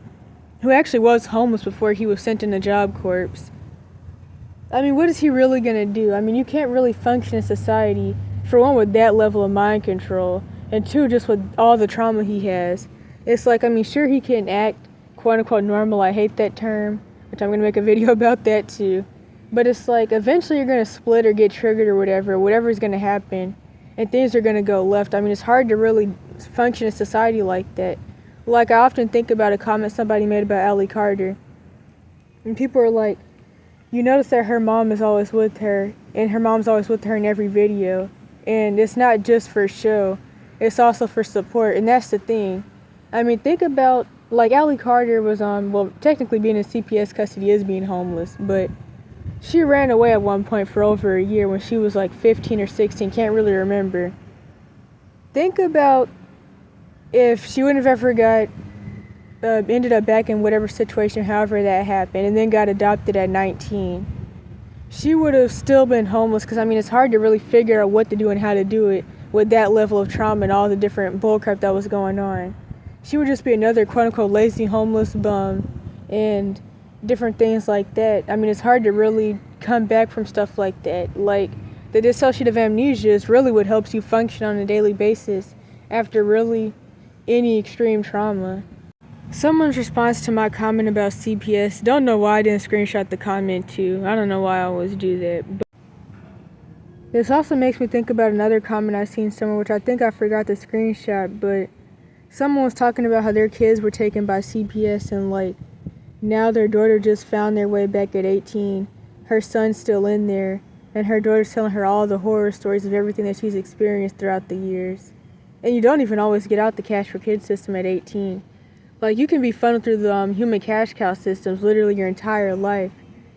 A: who actually was homeless before he was sent in the Job Corps. I mean, what is he really going to do? I mean, you can't really function in society, for one, with that level of mind control, and two, just with all the trauma he has. It's like, I mean, sure, he can act quote-unquote normal. I hate that term, which I'm going to make a video about that too. But it's like, eventually you're going to split or get triggered or whatever's going to happen, and things are going to go left. I mean, it's hard to really function in society like that. Like, I often think about a comment somebody made about Allie Carter. And people are like, you notice that her mom is always with her, and her mom's always with her in every video. And it's not just for show, it's also for support, and that's the thing. I mean, think about, like, Allie Carter was on, well, technically being in CPS custody is being homeless, but she ran away at one point for over a year when she was like 15 or 16, can't really remember. Think about if she wouldn't have ever ended up back in whatever situation, however that happened, and then got adopted at 19. She would have still been homeless, because I mean, it's hard to really figure out what to do and how to do it with that level of trauma and all the different bullcrap that was going on. She would just be another quote-unquote lazy homeless bum and different things like that. I mean, it's hard to really come back from stuff like that. Like, the dissociative amnesia is really what helps you function on a daily basis after really any extreme trauma. Someone's response to my comment about CPS, don't know why I didn't screenshot the comment too. I don't know why I always do that. But this also makes me think about another comment I seen somewhere, which I think I forgot to screenshot, but someone was talking about how their kids were taken by CPS, and like, now their daughter just found their way back at 18. Her son's still in there, and her daughter's telling her all the horror stories of everything that she's experienced throughout the years. And you don't even always get out the cash for kids system at 18. Like, you can be funneled through the human cash cow systems literally your entire life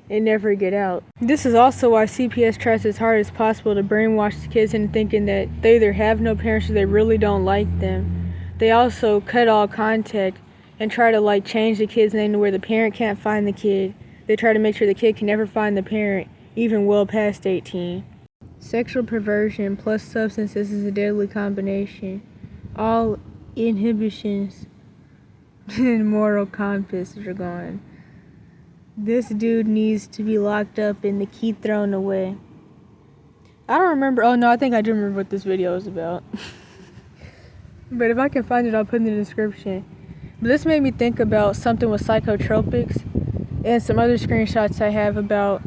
A: and never get out. This is also why CPS tries as hard as possible to brainwash the kids into thinking that they either have no parents or they really don't like them. They also cut all contact and try to like change the kid's name to where the parent can't find the kid. They try to make sure the kid can never find the parent, even well past 18. Sexual perversion plus substances is a deadly combination. All inhibitions and moral compass are gone. This dude needs to be locked up and the key thrown away. I don't remember. Oh no, I think I do remember what this video is about. But if I can find it, I'll put it in the description. But this made me think about something with psychotropics and some other screenshots I have about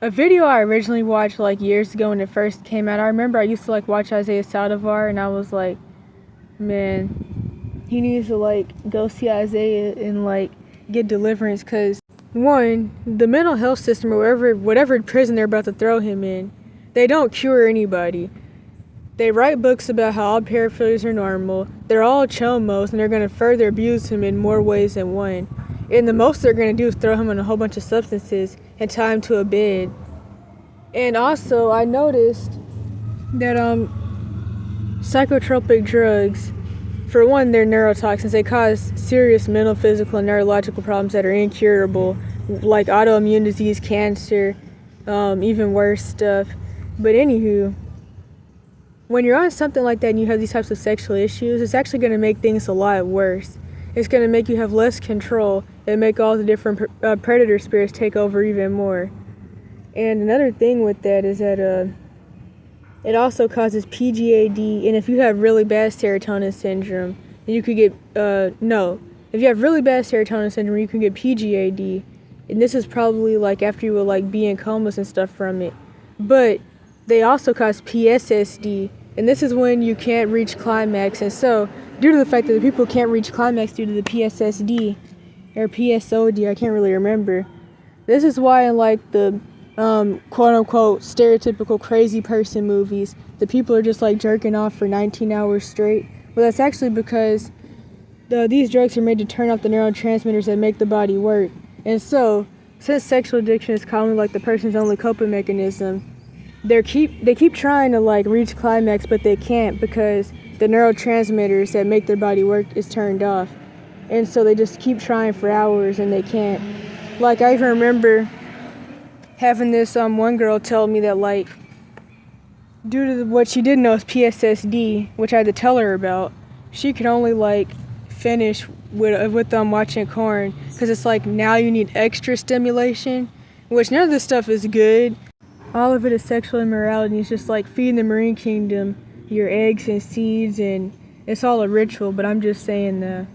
A: a video I originally watched like years ago when it first came out. I remember I used to like watch Isaiah Saldivar, and I was like, man, he needs to like go see Isaiah and like get deliverance, because one, the mental health system or whatever prison they're about to throw him in, they don't cure anybody. They write books about how all paraphilias are normal. They're all chomos, and they're going to further abuse him in more ways than one. And the most they're going to do is throw him on a whole bunch of substances and tie him to a bed. And also, I noticed that psychotropic drugs, for one, they're neurotoxins. They cause serious mental, physical, and neurological problems that are incurable, like autoimmune disease, cancer, even worse stuff. But anywho, when you're on something like that and you have these types of sexual issues, it's actually going to make things a lot worse. It's going to make you have less control and make all the different predator spirits take over even more. And another thing with that is that it also causes PGAD, and if you have really bad serotonin syndrome, you could get, if you have really bad serotonin syndrome, you can get PGAD, and this is probably like after you will like be in comas and stuff from it. But they also cause PSSD, and this is when you can't reach climax. And so, due to the fact that the people can't reach climax due to the PSSD, or PSOD, I can't really remember, this is why in like the quote unquote stereotypical crazy person movies, the people are just like jerking off for 19 hours straight. Well, that's actually because these drugs are made to turn off the neurotransmitters that make the body work. And so, since sexual addiction is commonly like the person's only coping mechanism, they keep trying to like reach climax, but they can't because the neurotransmitters that make their body work is turned off. And so they just keep trying for hours and they can't. Like, I even remember having this one girl tell me that, like, due to what she didn't know is PSSD, which I had to tell her about, she could only like finish with watching corn, because it's like now you need extra stimulation, which none of this stuff is good. All of it is sexual immorality. It's just like feeding the marine kingdom your eggs and seeds, and it's all a ritual. But I'm just saying that.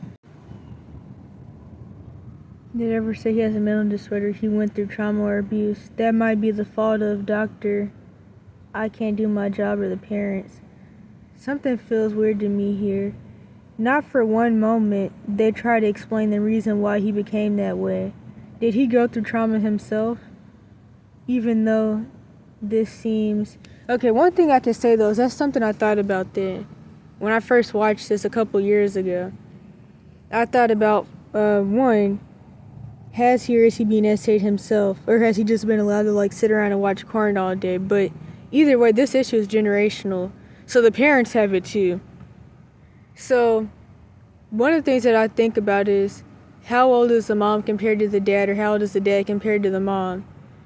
A: Did ever say he has a mental disorder? He went through trauma or abuse. That might be the fault of doctor. I can't do my job, or the parents. Something feels weird to me here. Not for one moment they try to explain the reason why he became that way. Did he go through trauma himself? Even though this seems... Okay, one thing I can say though is that's something I thought about then. When I first watched this a couple years ago, I thought about, one, has he or is he being essayed himself? Or has he just been allowed to like sit around and watch corn all day? But either way, this issue is generational. So the parents have it too. So one of the things that I think about is, how old is the mom compared to the dad, or how old is the dad compared to the mom?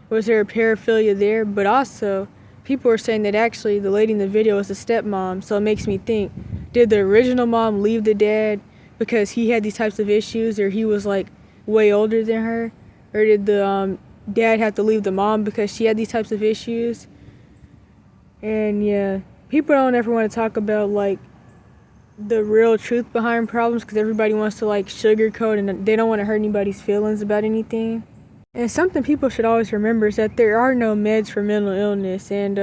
A: Was there a paraphilia there? But also, people are saying that actually the lady in the video was a stepmom. So it makes me think, did the original mom leave the dad because he had these types of issues, or he was like way older than her? Or did the dad have to leave the mom because she had these types of issues? And yeah, people don't ever want to talk about like the real truth behind problems, because everybody wants to like sugarcoat, and they don't want to hurt anybody's feelings about anything. And something people should always remember is that there are no meds for mental illness, and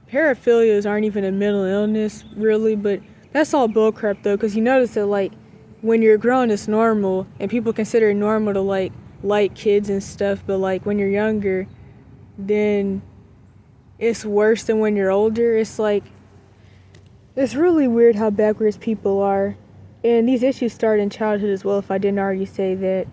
A: paraphilias aren't even a mental illness really. But that's all bullcrap though, because you notice that like when you're grown it's normal, and people consider it normal to like kids and stuff, but like when you're younger, then it's worse than when you're older. It's really weird how backwards people are. And these issues start in childhood as well, if I didn't already say that.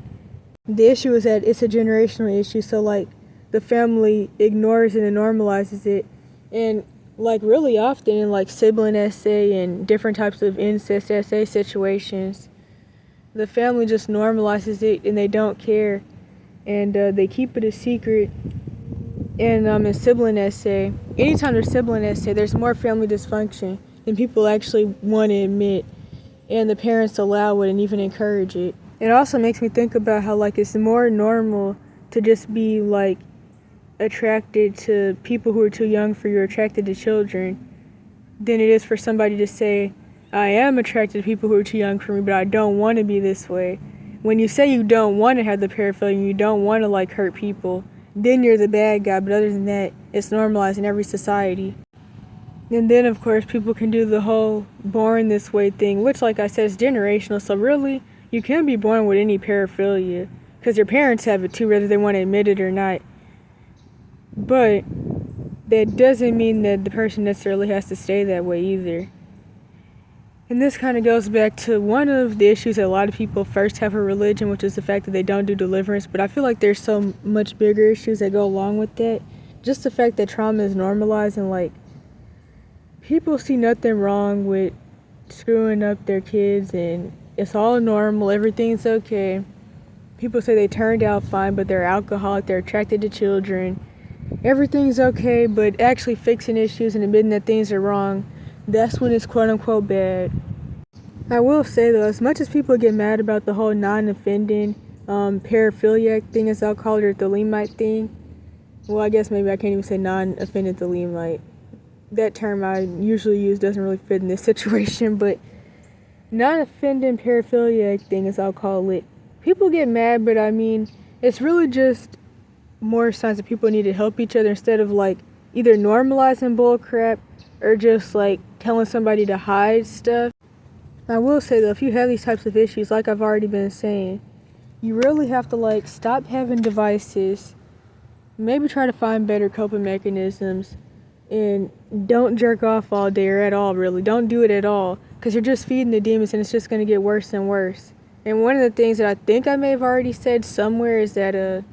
A: The issue is that it's a generational issue, so like the family ignores it and normalizes it. And like really often in like sibling essay and different types of incest essay situations, the family just normalizes it and they don't care. And they keep it a secret. And in sibling essay, anytime there's sibling essay, there's more family dysfunction than people actually want to admit, and the parents allow it and even encourage it. It also makes me think about how like it's more normal to just be like attracted to people who are too young for you, or attracted to children, than it is for somebody to say, I am attracted to people who are too young for me, but I don't want to be this way. When you say you don't want to have the paraphilia, you don't want to like hurt people, then you're the bad guy. But other than that, it's normalized in every society. And then, of course, people can do the whole born this way thing, which, like I said, is generational. So really, you can be born with any paraphilia, because your parents have it too, whether they want to admit it or not. But that doesn't mean that the person necessarily has to stay that way either. And this kind of goes back to one of the issues that a lot of people first have with religion, which is the fact that they don't do deliverance. But I feel like there's so much bigger issues that go along with that. Just the fact that trauma is normalized, and like people see nothing wrong with screwing up their kids, and it's all normal, everything's okay. People say they turned out fine, but they're alcoholic, they're attracted to children. Everything's okay, but actually fixing issues and admitting that things are wrong, that's when it's quote-unquote bad. I will say though, as much as people get mad about the whole non-offending paraphiliac thing, as I'll call it, or Thalemite thing, well, I guess maybe I can't even say non-offended Thalemite. That term I usually use doesn't really fit in this situation, but non-offending paraphiliac thing, as I'll call it, people get mad, but I mean, it's really just more signs that people need to help each other, instead of like either normalizing bullcrap or just like telling somebody to hide stuff. I will say though, if you have these types of issues, like I've already been saying, you really have to like stop having devices maybe try to find better coping mechanisms, and don't jerk off all day or at all, really. Don't do it at all, because you're just feeding the demons and it's just going to get worse and worse. And one of the things that I think I may have already said somewhere is that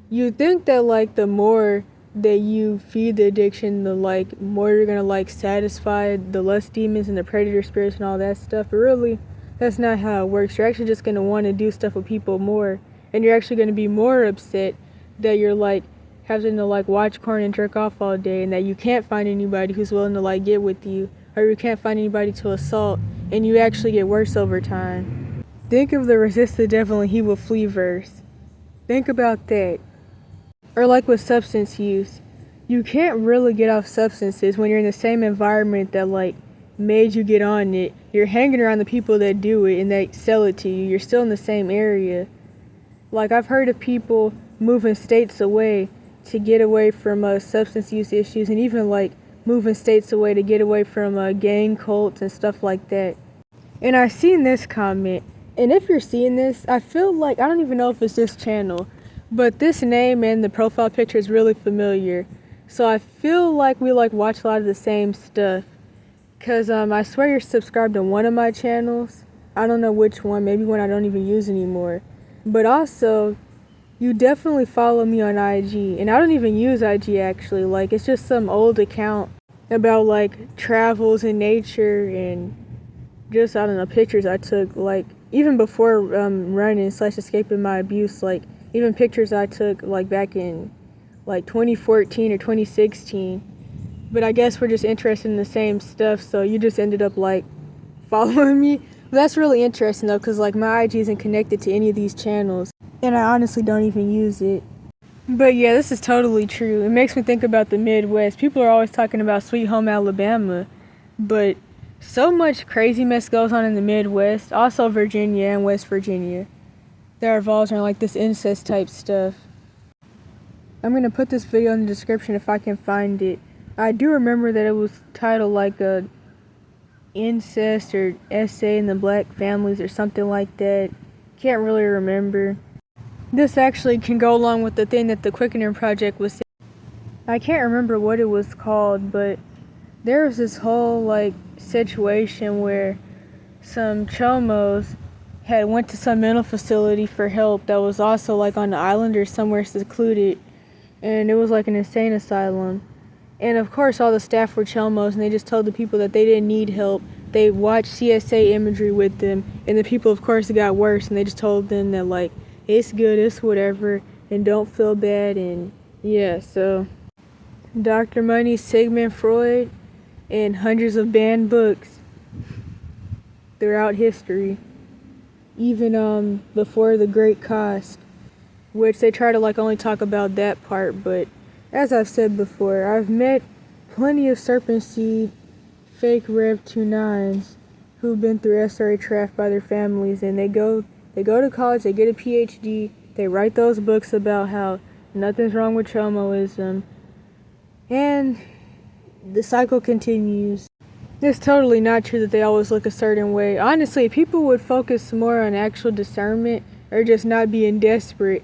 A: you think that like the more that you feed the addiction, the like more you're going to like satisfy the lust demons and the predator spirits and all that stuff, but really that's not how it works. You're actually just going to want to do stuff with people more, and you're actually going to be more upset that you're like having to like watch porn and jerk off all day, and that you can't find anybody who's willing to like get with you, or you can't find anybody to assault, and you actually get worse over time. Think of the resist the devil and he will flee verse. Think about that. Or like with substance use, you can't really get off substances when you're in the same environment that like made you get on it. You're hanging around the people that do it and they sell it to you. You're still in the same area. Like I've heard of people moving states away to get away from substance use issues, and even like moving states away to get away from gang cults and stuff like that. And I've seen this comment, and if you're seeing this, I feel like, I don't even know if it's this channel, but this name and the profile picture is really familiar. So I feel like we like watch a lot of the same stuff, cause I swear you're subscribed to one of my channels. I don't know which one, maybe one I don't even use anymore. But also, you definitely follow me on IG, and I don't even use IG actually. Like it's just some old account about like travels in nature and just, I don't know, pictures I took like even before running / escaping my abuse, like even pictures I took like back in like 2014 or 2016. But I guess we're just interested in the same stuff, so you just ended up like following me. But that's really interesting though, because like my IG isn't connected to any of these channels, and I honestly don't even use it. But yeah, this is totally true. It makes me think about the Midwest. People are always talking about Sweet Home Alabama, but so much crazy mess goes on in the Midwest, also Virginia and West Virginia, that revolves around like this incest type stuff. I'm going to put this video in the description if I can find it. I do remember that it was titled like a incest or essay in the black families or something like that. Can't really remember. This actually can go along with the thing that the Quickening Project was saying. I can't remember what it was called, but there was this whole like situation where some chomos had went to some mental facility for help that was also like on the island or somewhere secluded, and it was like an insane asylum. And of course all the staff were chomos, and they just told the people that they didn't need help. They watched CSA imagery with them, and the people of course got worse, and they just told them that like it's good, it's whatever, and don't feel bad. And yeah, so Dr. Money, Sigmund Freud, and hundreds of banned books throughout history, even before the Great Cost, which they try to like only talk about that part. But as I've said before, I've met plenty of Serpent Seed fake Rev 29s who've been through SRA Traft by their families, and they go to college, they get a PhD, they write those books about how nothing's wrong with chomoism, and the cycle continues. It's totally not true that they always look a certain way. Honestly, if people would focus more on actual discernment or just not being desperate,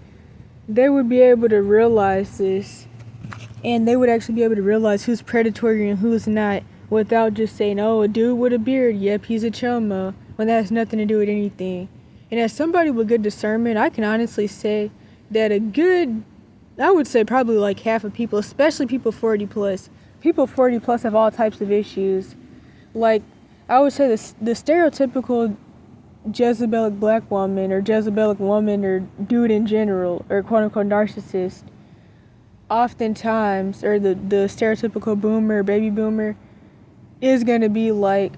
A: they would be able to realize this, and they would actually be able to realize who's predatory and who's not, without just saying, oh, a dude with a beard, yep, he's a chomo, when that has nothing to do with anything. And as somebody with good discernment, I can honestly say that I would say probably like half of people, especially people 40 plus, people 40 plus have all types of issues. Like, I would say the stereotypical Jezebelic black woman or Jezebelic woman or dude in general, or quote unquote narcissist, oftentimes, or the stereotypical boomer, baby boomer, is going to be like,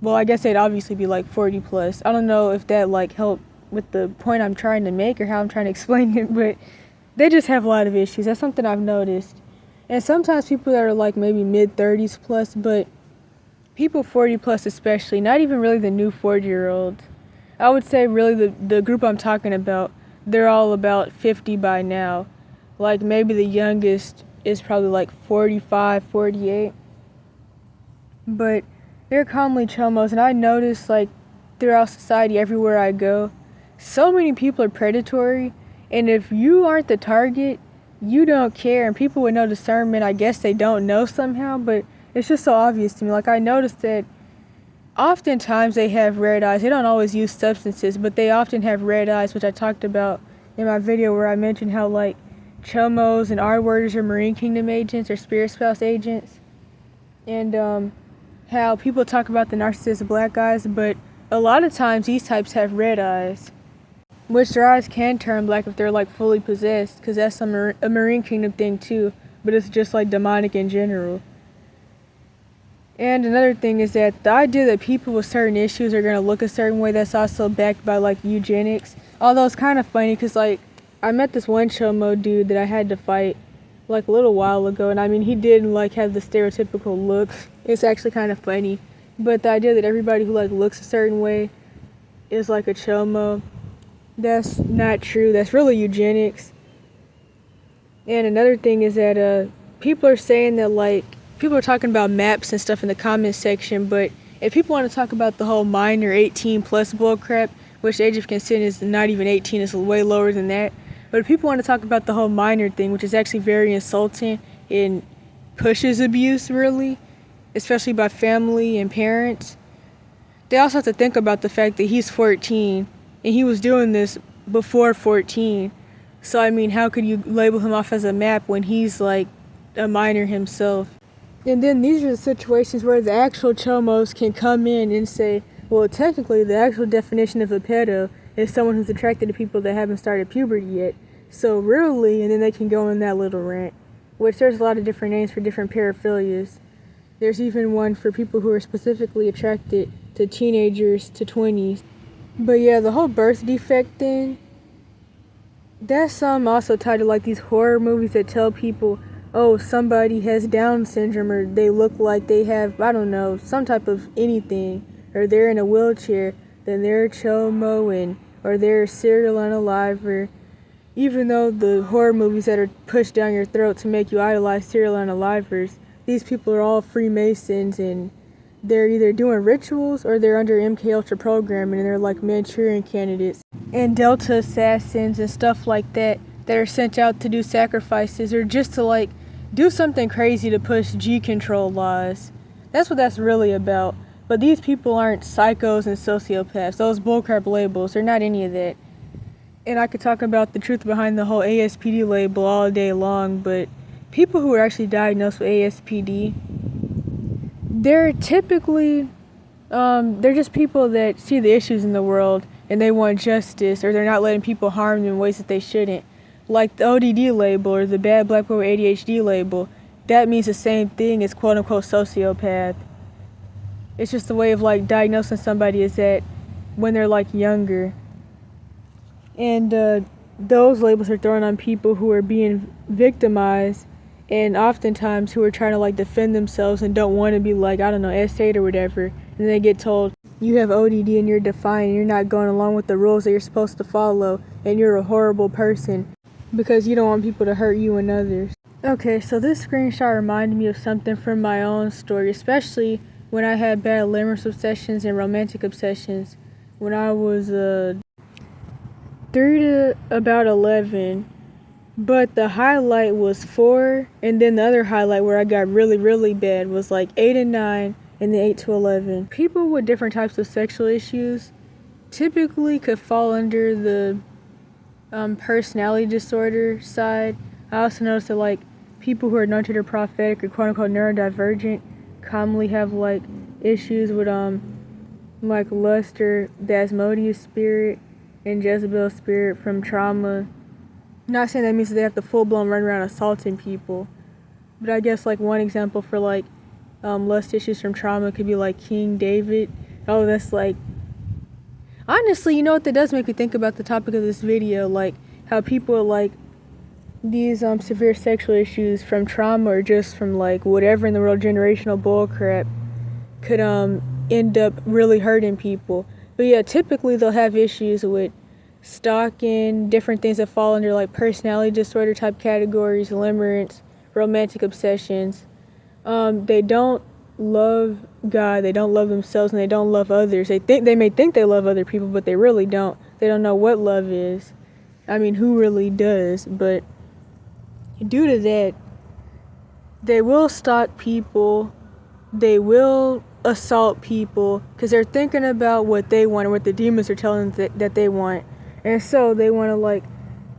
A: well, I guess they'd obviously be like 40 plus. I don't know if that like helped with the point I'm trying to make or how I'm trying to explain it, but they just have a lot of issues. That's something I've noticed. And sometimes people that are like maybe mid 30s plus, but people 40 plus especially, not even really the new 40-year-olds. I would say really the group I'm talking about, they're all about 50 by now. Like maybe the youngest is probably like 45, 48. But they're commonly chomos, and I notice like throughout society, everywhere I go, so many people are predatory, and if you aren't the target, you don't care, and people with no discernment, I guess they don't know somehow, but it's just so obvious to me. Like, I noticed that oftentimes they have red eyes. They don't always use substances, but they often have red eyes, which I talked about in my video where I mentioned how, like, chomos and R-worders are marine kingdom agents or spirit spouse agents, and how people talk about the narcissist black eyes, but a lot of times these types have red eyes, which their eyes can turn black if they're, like, fully possessed, because that's a marine kingdom thing too, but it's just, like, demonic in general. And another thing is that the idea that people with certain issues are going to look a certain way, that's also backed by, like, eugenics. Although it's kind of funny because, like, I met this one chomo dude that I had to fight, like, a little while ago. And, I mean, he didn't, like, have the stereotypical look. It's actually kind of funny. But the idea that everybody who, like, looks a certain way is, like, a chomo, that's not true. That's really eugenics. And another thing is that people are saying that, like, people are talking about maps and stuff in the comments section, but if people want to talk about the whole minor 18 plus bull crap, which the age of consent is not even 18, it's way lower than that, but if people want to talk about the whole minor thing, which is actually very insulting and pushes abuse, really, especially by family and parents, they also have to think about the fact that he's 14, and he was doing this before 14, so I mean, how could you label him off as a map when he's, like, a minor himself? And then these are the situations where the actual chomos can come in and say, well, technically the actual definition of a pedo is someone who's attracted to people that haven't started puberty yet. So really, and then they can go in that little rant, which there's a lot of different names for different paraphilias. There's even one for people who are specifically attracted to teenagers to 20s. But yeah, the whole birth defect thing, that's also tied to, like, these horror movies that tell people, oh, somebody has Down syndrome, or they look like they have, I don't know, some type of anything, or they're in a wheelchair, then they're a chomo, or they're a serial unaliver. Even though the horror movies that are pushed down your throat to make you idolize serial unalivers, these people are all Freemasons, and they're either doing rituals or they're under MK Ultra programming, and they're like Manchurian candidates and Delta assassins and stuff like that are sent out to do sacrifices or just to, like, do something crazy to push G control laws. That's what that's really about. But these people aren't psychos and sociopaths. Those bullcrap labels, they're not any of that. And I could talk about the truth behind the whole ASPD label all day long, but people who are actually diagnosed with ASPD, they're typically, they're just people that see the issues in the world and they want justice, or they're not letting people harm them in ways that they shouldn't. Like the ODD label or the bad black boy with ADHD label, that means the same thing as quote-unquote sociopath. It's just a way of, like, diagnosing somebody as that when they're, like, younger. And those labels are thrown on people who are being victimized, and oftentimes who are trying to, like, defend themselves and don't want to be, like, I don't know, S8 or whatever, and they get told, you have ODD and you're defiant, you're not going along with the rules that you're supposed to follow, and you're a horrible person because you don't want people to hurt you and others. Okay, so this screenshot reminded me of something from my own story, especially when I had bad limerence obsessions and romantic obsessions when I was 3 to about 11. But the highlight was 4, and then the other highlight where I got really, really bad was like 8 and 9, and then 8 to 11. People with different types of sexual issues typically could fall under the personality disorder side. I also noticed that, like, people who are anointed or prophetic or quote-unquote neurodivergent commonly have, like, issues with like lust or the Asmodeus spirit and Jezebel spirit from trauma. Not saying that means that they have to full-blown run around assaulting people, but I guess, like, one example for, like, lust issues from trauma could be, like, King David. Oh, that's, like, honestly, you know what, that does make me think about the topic of this video, like, how people, like, these severe sexual issues from trauma or just from, like, whatever in the world, generational bullcrap, could end up really hurting people. But yeah, typically they'll have issues with stalking, different things that fall under, like, personality disorder type categories, limerence, romantic obsessions. They don't love God, they don't love themselves, and they don't love others. They may think they love other people, but they really don't. They don't know what love is. I mean, who really does? But due to that, they will stalk people, they will assault people, because they're thinking about what they want or what the demons are telling them that they want. And so they want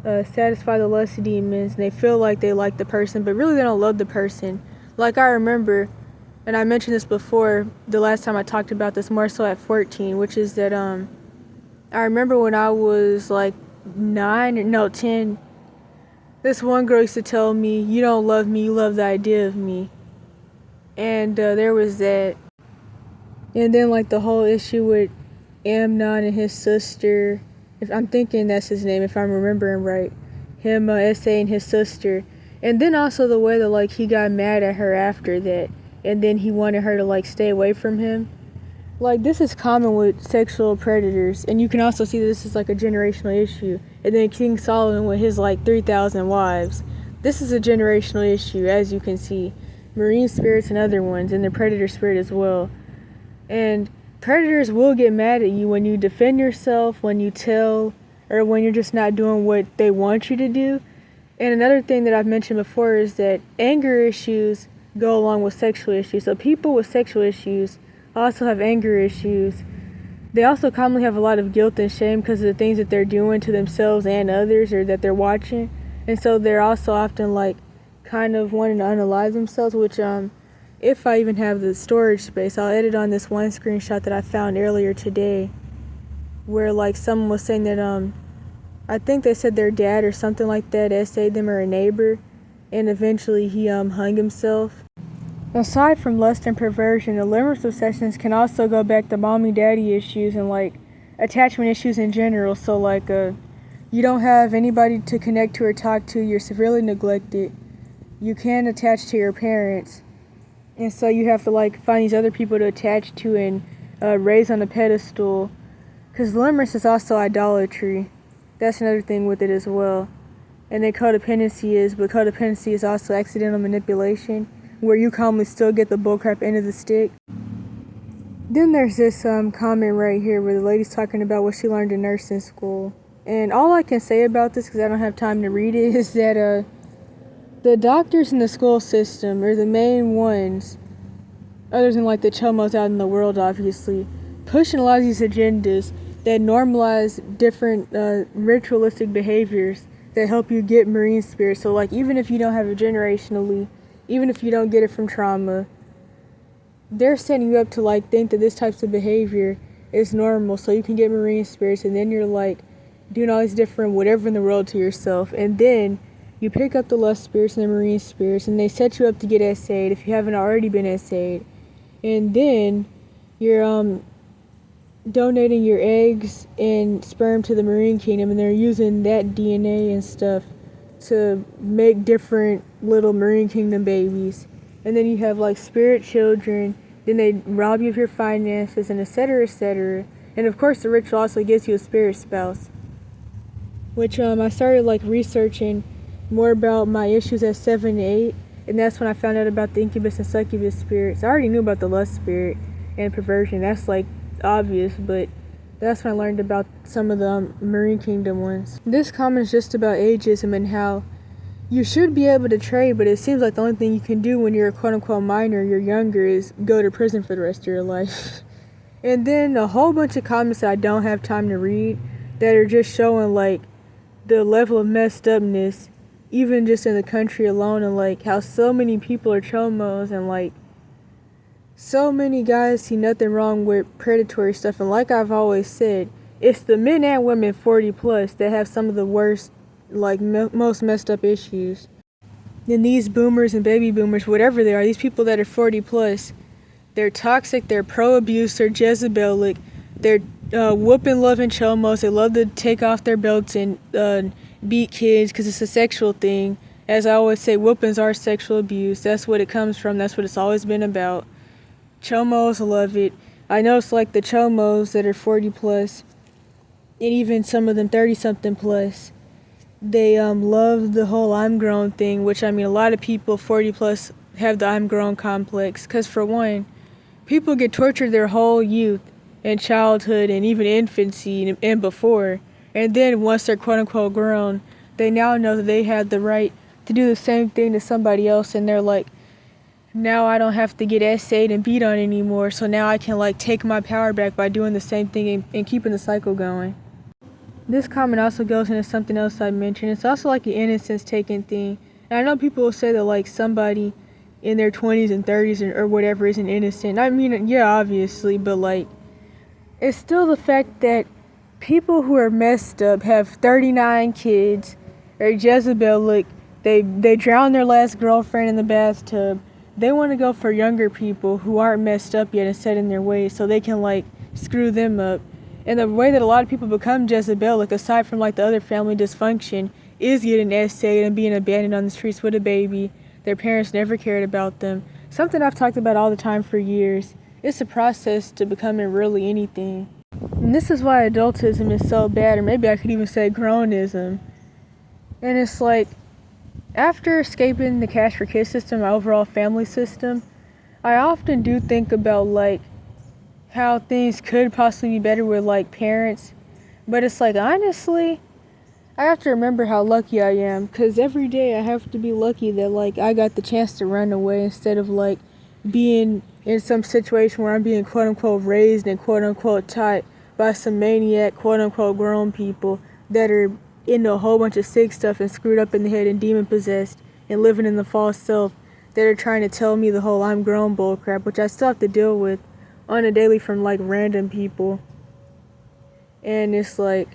A: to satisfy the lust demons, and they feel like they like the person, but really they don't love the person. Like I remember, and I mentioned this before, the last time I talked about this more so at 14, which is that I remember when I was like 10, this one girl used to tell me, "You don't love me, you love the idea of me." And there was that. And then like the whole issue with Amnon and his sister, if I'm thinking that's his name, if I'm remembering right, him essaying his sister. And then also the way that like he got mad at her after that, and then he wanted her to like stay away from him. Like, this is common with sexual predators, and you can also see this is like a generational issue. And then King Solomon with his like 3,000 wives. This is a generational issue, as you can see. Marine spirits and other ones, and the predator spirit as well. And predators will get mad at you when you defend yourself, when you tell, or when you're just not doing what they want you to do. And another thing that I've mentioned before is that anger issues go along with sexual issues. So people with sexual issues also have anger issues. They also commonly have a lot of guilt and shame because of the things that they're doing to themselves and others, or that they're watching. And so they're also often like kind of wanting to unalive themselves, which if I even have the storage space, I'll edit on this one screenshot that I found earlier today, where like someone was saying that I think they said their dad or something like that essayed them, or a neighbor, and eventually he hung himself. Aside from lust and perversion, the limerence obsessions can also go back to mommy daddy issues and like attachment issues in general. So like you don't have anybody to connect to or talk to, you're severely neglected, you can't attach to your parents, and so you have to like find these other people to attach to and raise on a pedestal, because limerence is also idolatry. That's another thing with it as well. And then codependency is also accidental manipulation, where you commonly still get the bullcrap end of the stick. Then there's this comment right here where the lady's talking about what she learned in nursing school. And all I can say about this, because I don't have time to read it, is that the doctors in the school system are the main ones, other than like the chomos out in the world obviously, pushing a lot of these agendas that normalize different ritualistic behaviors that help you get marine spirits. So like even if you don't have it generationally, even if you don't get it from trauma, they're setting you up to like think that this types of behavior is normal so you can get marine spirits, and then you're like doing all these different whatever in the world to yourself, and then you pick up the lust spirits and the marine spirits, and they set you up to get essayed if you haven't already been essayed. And then you're donating your eggs and sperm to the marine kingdom, and they're using that DNA and stuff to make different little marine kingdom babies. And then you have like spirit children, then they rob you of your finances, and etc, etc. And of course the ritual also gives you a spirit spouse, which I started like researching more about my issues at 7 to 8, and that's when I found out about the incubus and succubus spirits. I already knew about the lust spirit and perversion, that's like obvious, but that's when I learned about some of the marine kingdom ones. This comment is just about ageism and how you should be able to trade, but it seems like the only thing you can do when you're a quote-unquote minor, you're younger, is go to prison for the rest of your life. And then a whole bunch of comments that I don't have time to read that are just showing like the level of messed upness, even just in the country alone, and like how so many people are chomos, and like so many guys see nothing wrong with predatory stuff. And like I've always said, it's the men and women 40 plus that have some of the worst, like most messed up issues. And these boomers and baby boomers, whatever they are, these people that are 40 plus, they're toxic, they're pro-abuse, they're Jezebelic, they're whooping loving chomos, they love to take off their belts and beat kids because it's a sexual thing. As I always say, whoopings are sexual abuse. That's what it comes from, that's what it's always been about. Chomos love it. I know it's like the chomos that are 40 plus, and even some of them 30 something plus, they love the whole I'm grown thing, which I mean a lot of people 40 plus have the I'm grown complex, because for one, people get tortured their whole youth and childhood and even infancy and before, and then once they're quote unquote grown, they now know that they have the right to do the same thing to somebody else, and they're like, now I don't have to get essayed and beat on anymore, so now I can like take my power back by doing the same thing and keeping the cycle going. This comment also goes into something else I mentioned. It's also like an innocence taking thing. And I know people will say that like somebody in their 20s and 30s or whatever isn't innocent. I mean, yeah, obviously, but like, it's still the fact that people who are messed up have 39 kids, or Jezebel, look, they drowned their last girlfriend in the bathtub. They want to go for younger people who aren't messed up yet and set in their ways so they can like screw them up. And the way that a lot of people become Jezebel, like aside from like the other family dysfunction, is getting essayed and being abandoned on the streets with a baby. Their parents never cared about them. Something I've talked about all the time for years. It's a process to becoming really anything. And this is why adultism is so bad, or maybe I could even say grownism. And it's like, after escaping the cash for kids system, my overall family system, I often do think about like how things could possibly be better with like parents. But it's like, honestly, I have to remember how lucky I am, because every day I have to be lucky that like I got the chance to run away instead of like being in some situation where I'm being quote unquote raised and quote unquote taught by some maniac quote unquote grown people that are into a whole bunch of sick stuff and screwed up in the head and demon possessed and living in the false self, that are trying to tell me the whole I'm grown bullcrap, which I still have to deal with on a daily from like random people. And it's like,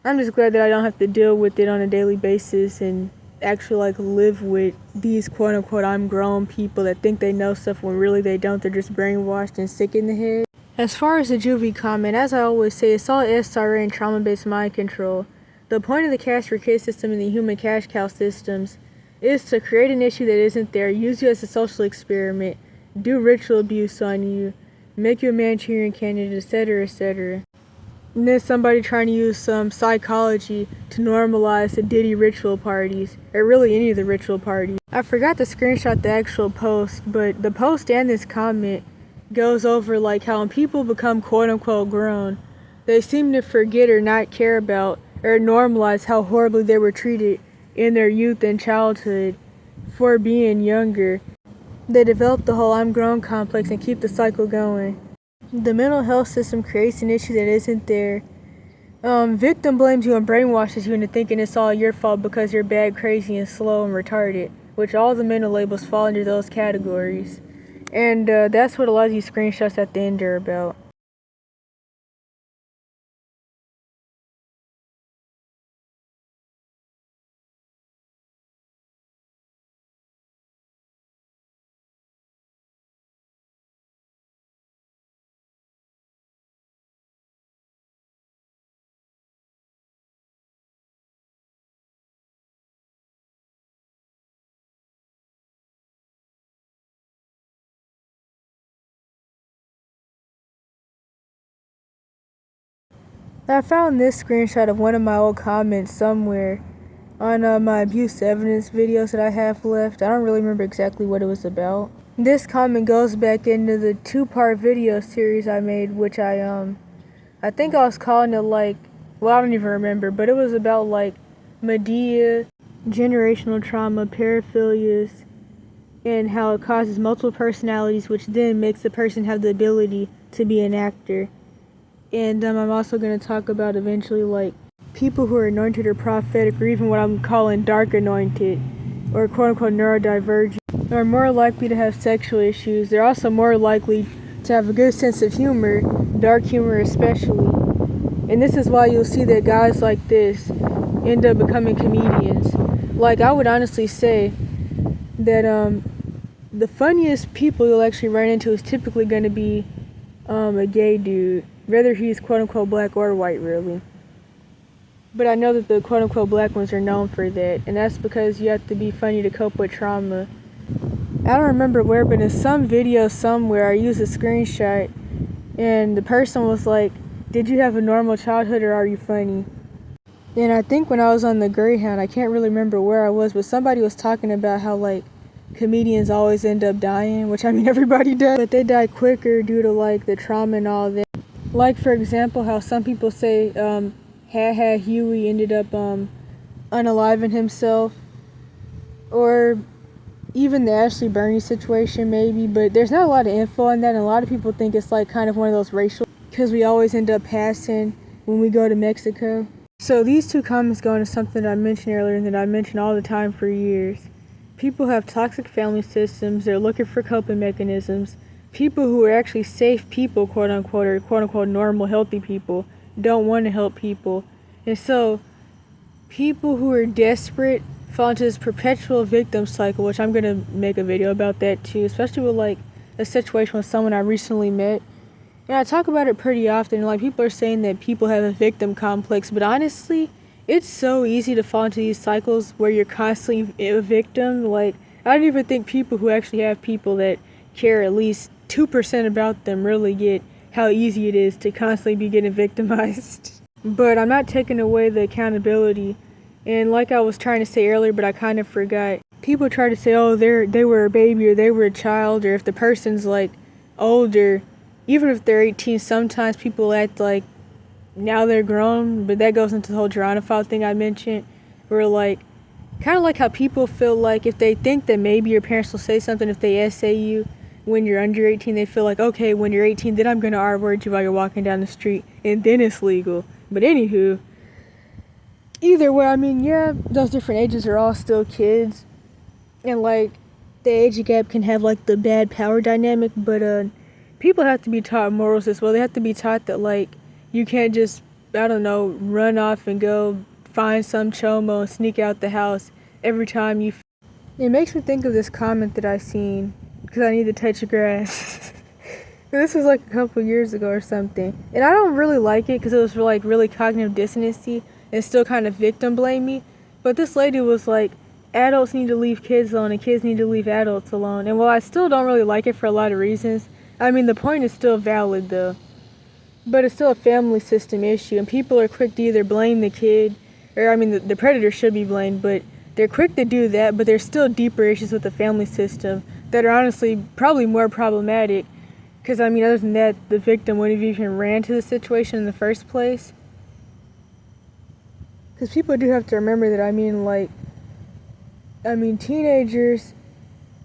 A: I'm just glad that I don't have to deal with it on a daily basis and actually like live with these quote unquote I'm grown people that think they know stuff when really they don't. They're just brainwashed and sick in the head. As far as the juvie comment, as I always say, it's all SRA and trauma-based mind control. The point of the cash for kids system and the human cash cow systems is to create an issue that isn't there, use you as a social experiment, do ritual abuse on you, make you a Manchurian candidate, etc., etc. And then somebody trying to use some psychology to normalize the Diddy ritual parties, or really any of the ritual parties. I forgot to screenshot the actual post, but the post and this comment goes over like how when people become quote unquote grown, they seem to forget or not care about or normalize how horribly they were treated in their youth and childhood for being younger. They develop the whole I'm grown complex and keep the cycle going. The mental health system creates an issue that isn't there. Victim blames you and brainwashes you into thinking it's all your fault because you're bad, crazy, and slow and retarded, which all the mental labels fall under those categories. And that's what a lot of these screenshots at the end are about. I found this screenshot of one of my old comments somewhere on my abuse evidence videos that I have left. I don't really remember exactly what it was about. This comment goes back into the 2-part video series I made, which I think I was calling it like, well, I don't even remember, but it was about like Medea, generational trauma, paraphilias, and how it causes multiple personalities, which then makes the person have the ability to be an actor. And I'm also going to talk about eventually like people who are anointed or prophetic, or even what I'm calling dark anointed, or quote unquote neurodivergent, are more likely to have sexual issues. They're also more likely to have a good sense of humor, dark humor especially. And this is why you'll see that guys like this end up becoming comedians. Like, I would honestly say that the funniest people you'll actually run into is typically going to be a gay dude, whether he's quote unquote black or white, really. But I know that the quote unquote black ones are known for that, and that's because you have to be funny to cope with trauma. I don't remember where, but in some video somewhere I used a screenshot and the person was like, did you have a normal childhood or are you funny? And I think when I was on the Greyhound, I can't really remember where I was, but somebody was talking about how like comedians always end up dying, which I mean everybody does, but they die quicker due to like the trauma and all that. Like, for example, how some people say Huey ended up unaliving himself or even the Ashley Bernie situation maybe, but there's not a lot of info on that, and a lot of people think it's like kind of one of those racial, because we always end up passing when we go to Mexico. So these two comments go into something that I mentioned earlier and that I mentioned all the time for years. People have toxic family systems, they're looking for coping mechanisms. People who are actually safe people, quote unquote, or quote unquote normal, healthy people, don't want to help people. And so people who are desperate fall into this perpetual victim cycle, which I'm going to make a video about that too, especially with like a situation with someone I recently met. And I talk about it pretty often. Like, people are saying that people have a victim complex, but honestly, it's so easy to fall into these cycles where you're constantly a victim. Like, I don't even think people who actually have people that care at least 2% about them really get how easy it is to constantly be getting victimized. But I'm not taking away the accountability. And like I was trying to say earlier, but I kind of forgot, people try to say, oh, they were a baby, or they were a child, or if the person's like older, even if they're 18, sometimes people act like now they're grown, but that goes into the whole gerontophiles thing I mentioned, where like, kind of like how people feel like if they think that maybe your parents will say something if they essay you when you're under 18, they feel like, okay, when you're 18, then I'm going to R-word you while you're walking down the street, and then it's legal. But anywho, either way, I mean, yeah, those different ages are all still kids, and like, the age gap can have like the bad power dynamic, but people have to be taught morals as well. They have to be taught that like, you can't just, I don't know, run off and go find some chomo and sneak out the house every time you... It makes me think of this comment that I seen, because I need to touch grass. This was like a couple years ago or something, and I don't really like it because it was like really cognitive dissonancy and still kind of victim blamey. But this lady was like, adults need to leave kids alone and kids need to leave adults alone. And while I still don't really like it for a lot of reasons, I mean, the point is still valid though. But it's still a family system issue, and people are quick to either blame the kid, or I mean, the predator should be blamed, but they're quick to do that, but there's still deeper issues with the family system that are honestly probably more problematic. Because, I mean, other than that, the victim wouldn't have even ran to the situation in the first place. Because people do have to remember that, I mean, teenagers,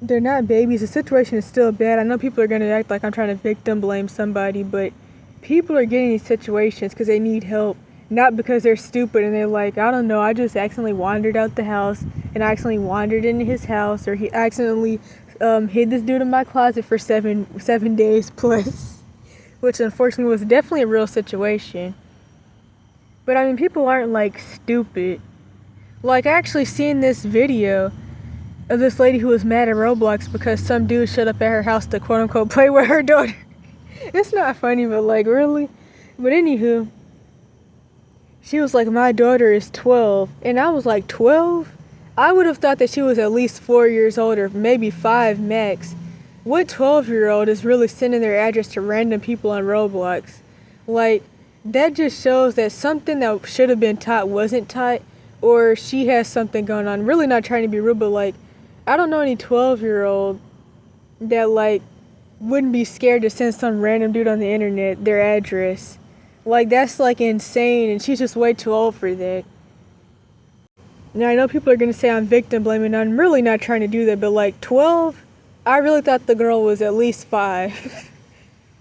A: they're not babies. The situation is still bad. I know people are going to act like I'm trying to victim blame somebody, but people are getting these situations because they need help, not because they're stupid and they're like, I don't know, I just accidentally wandered out the house, and I accidentally wandered into his house, or he accidentally hid this dude in my closet for seven days plus, which unfortunately was definitely a real situation. But I mean, people aren't like stupid. Like, I actually seen this video of this lady who was mad at Roblox because some dude showed up at her house to quote unquote play with her daughter. It's not funny, but like, really? But anywho, she was like, my daughter is 12, and I was like, 12? I would have thought that she was at least 4 years old, or maybe 5 max. What 12-year-old is really sending their address to random people on Roblox? Like, that just shows that something that should have been taught wasn't taught, or she has something going on. Really not trying to be rude, but like, I don't know any 12-year-old that like wouldn't be scared to send some random dude on the internet their address. Like, that's like insane, and she's just way too old for that. Now, I know people are going to say I'm victim blaming, and I'm really not trying to do that, but like 12? I really thought the girl was at least 5.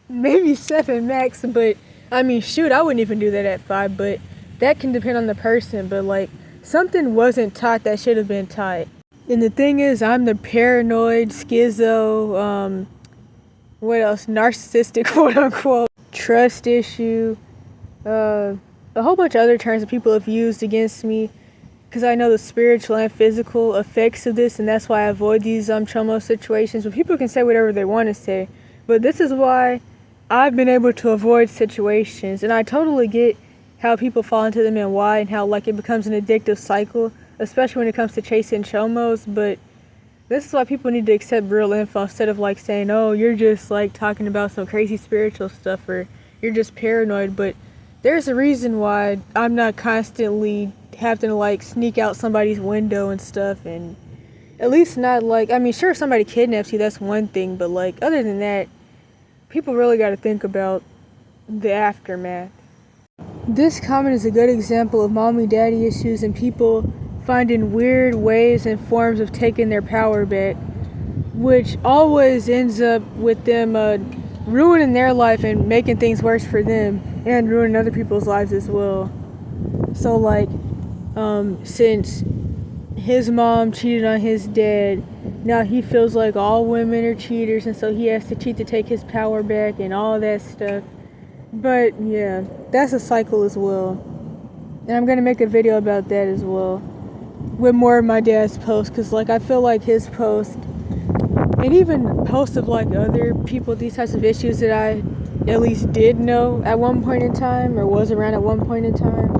A: Maybe 7 max, but I mean, shoot, I wouldn't even do that at 5, but that can depend on the person, but like, something wasn't taught that should have been taught. And the thing is, I'm the paranoid, schizo, what else, narcissistic, quote unquote, trust issue, a whole bunch of other terms that people have used against me, because I know the spiritual and physical effects of this, and that's why I avoid these chomo situations. But people can say whatever they want to say, but this is why I've been able to avoid situations, and I totally get how people fall into them and why, and how like it becomes an addictive cycle, especially when it comes to chasing chomos. But this is why people need to accept real info instead of like saying, oh, you're just like talking about some crazy spiritual stuff, or you're just paranoid. But there's a reason why I'm not constantly having to like sneak out somebody's window and stuff, and at least not like, I mean, sure, if somebody kidnaps you, that's one thing, but like, other than that, people really got to think about the aftermath. This comment is a good example of mommy daddy issues and people finding weird ways and forms of taking their power back, which always ends up with them ruining their life and making things worse for them and ruining other people's lives as well. So like, since his mom cheated on his dad, now he feels like all women are cheaters, and so he has to cheat to take his power back and all that stuff. But yeah, that's a cycle as well, and I'm gonna make a video about that as well with more of my dad's posts, because like I feel like his post and even posts of like other people, these types of issues that I at least did know at one point in time or was around at one point in time,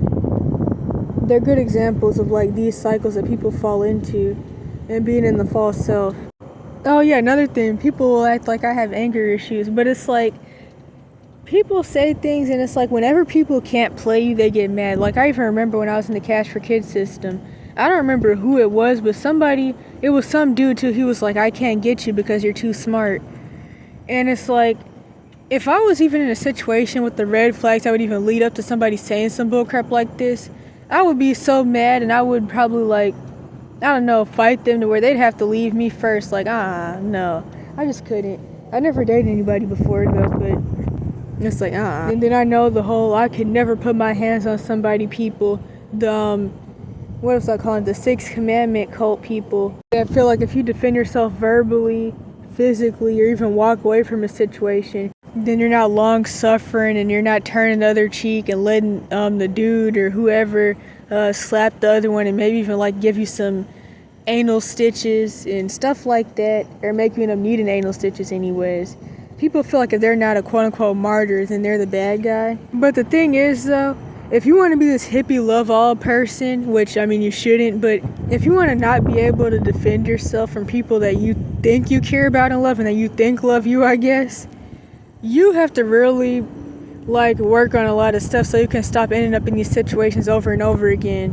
A: they're good examples of like these cycles that people fall into and being in the false self. Oh yeah, another thing, people will act like I have anger issues, but it's like people say things and it's like whenever people can't play you, they get mad. Like I even remember when I was in the Cash for Kids system, I don't remember who it was, but it was some dude too. He was like, I can't get you because you're too smart. And it's like, if I was even in a situation with the red flags that would even lead up to somebody saying some bullcrap like this, I would be so mad, and I would probably like, I don't know, fight them to where they'd have to leave me first. Like, no, I just couldn't. I never dated anybody before though, but it's like, And then I know the whole, I could never put my hands on somebody people. The, what was I calling it? The Sixth Commandment cult people. I feel like if you defend yourself verbally, physically, or even walk away from a situation, then you're not long suffering and you're not turning the other cheek and letting the dude or whoever slap the other one and maybe even like give you some anal stitches and stuff like that, or make you end up needing anal stitches anyways. People feel like if they're not a quote-unquote martyr, then they're the bad guy. But the thing is though, if you want to be this hippie love-all person, which I mean you shouldn't, but if you want to not be able to defend yourself from people that you think you care about and love and that you think love you, I guess, you have to really like work on a lot of stuff so you can stop ending up in these situations over and over again.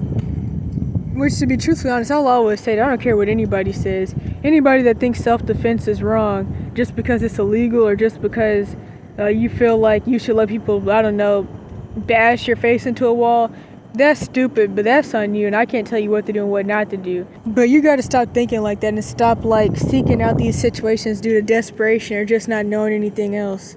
A: Which, to be truthfully honest, I'll always say that I don't care what anybody says. Anybody that thinks self-defense is wrong just because it's illegal or just because you feel like you should let people, I don't know, bash your face into a wall, that's stupid, but that's on you, and I can't tell you what to do and what not to do. But you got to stop thinking like that and stop like seeking out these situations due to desperation or just not knowing anything else.